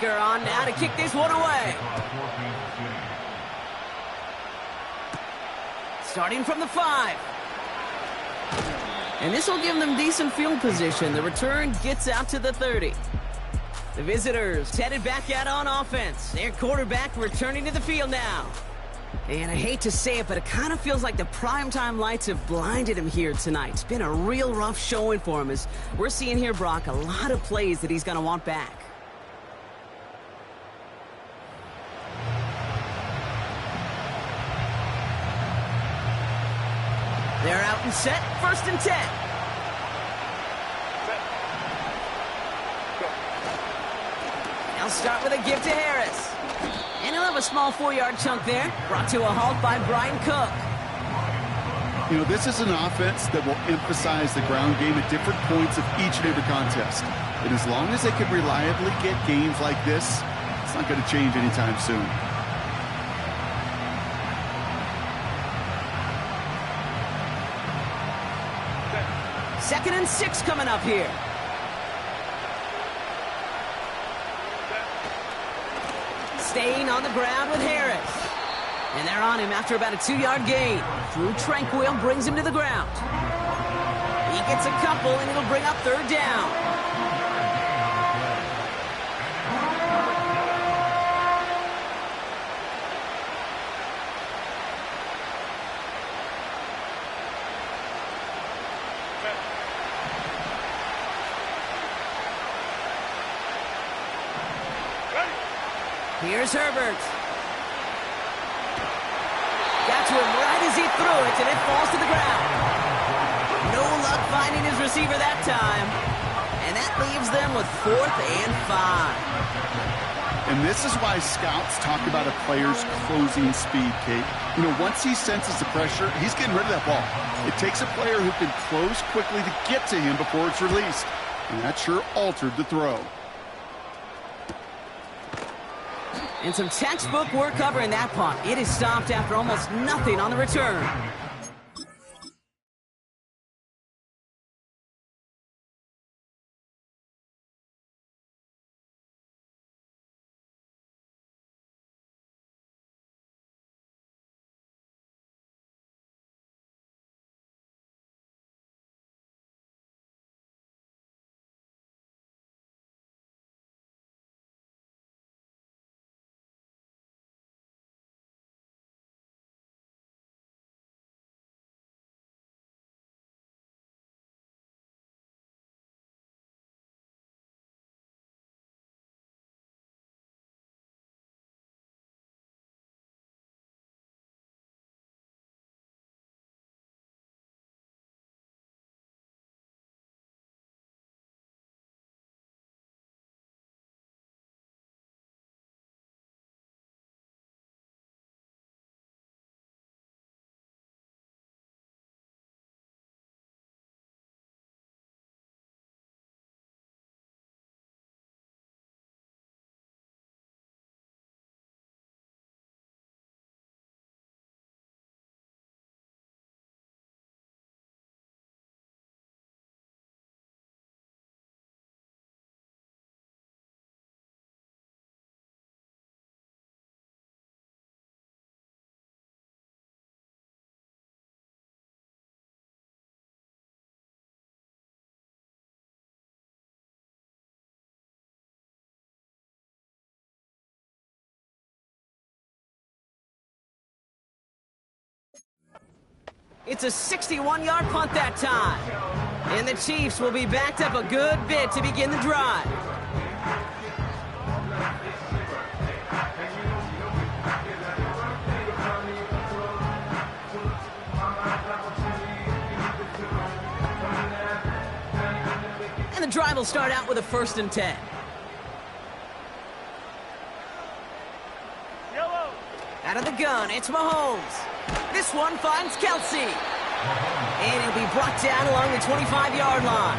Baker on now to kick this one away. Starting from the 5. And this will give them decent field position. The return gets out to the 30. The visitors headed back out on offense. Their quarterback returning to the field now. And I hate to say it, but it kind of feels like the primetime lights have blinded him here tonight. It's been a real rough showing for him, as we're seeing here, Brock, a lot of plays that he's going to want back. They're out and set, 1st and 10. They'll start with a give to Harris. And he'll have a small 4-yard chunk there, brought to a halt by Brian Cook. You know, this is an offense that will emphasize the ground game at different points of each and every contest. And as long as they can reliably get gains like this, it's not going to change anytime soon. Second and 6 coming up here. Staying on the ground with Harris. And they're on him after about a 2-yard gain. Drew Tranquil brings him to the ground. He gets a couple, and it'll bring up 3rd down. Here's Herbert. Got to him right as he threw it, and it falls to the ground. No luck finding his receiver that time. And that leaves them with 4th and 5. And this is why scouts talk about a player's closing speed, Kate. You know, once he senses the pressure, he's getting rid of that ball. It takes a player who can close quickly to get to him before it's released. And that sure altered the throw. And some textbook work covering that punt. It is stopped after almost nothing on the return. It's a 61-yard punt that time. And the Chiefs will be backed up a good bit to begin the drive. And the drive will start out with a 1st and 10. Out of the gun, it's Mahomes. This one finds Kelsey. And he'll be brought down along the 25-yard line.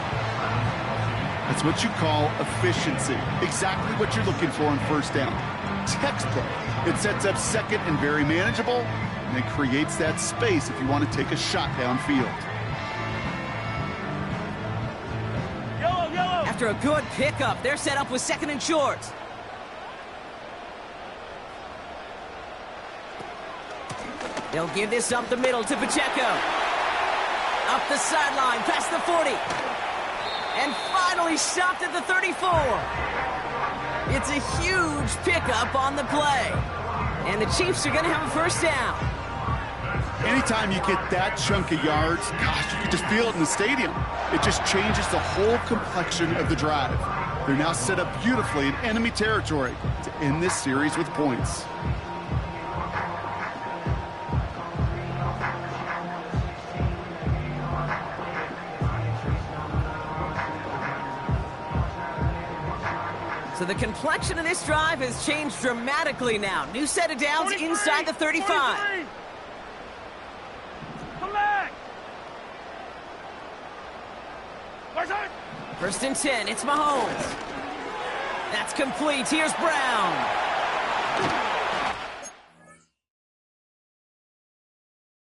That's what you call efficiency. Exactly what you're looking for on 1st down. Textbook. It sets up 2nd and very manageable, and it creates that space if you want to take a shot downfield. After a good pickup, they're set up with 2nd and short. They'll give this up the middle to Pacheco. Up the sideline, past the 40. And finally stopped at the 34. It's a huge pickup on the play. And the Chiefs are going to have a first down. Anytime you get that chunk of yards, gosh, you can just feel it in the stadium. It just changes the whole complexion of the drive. They're now set up beautifully in enemy territory to end this series with points. So the complexion of this drive has changed dramatically now. New set of downs inside the 35. 43. Come back. First and 10, it's Mahomes. That's complete. Here's Brown.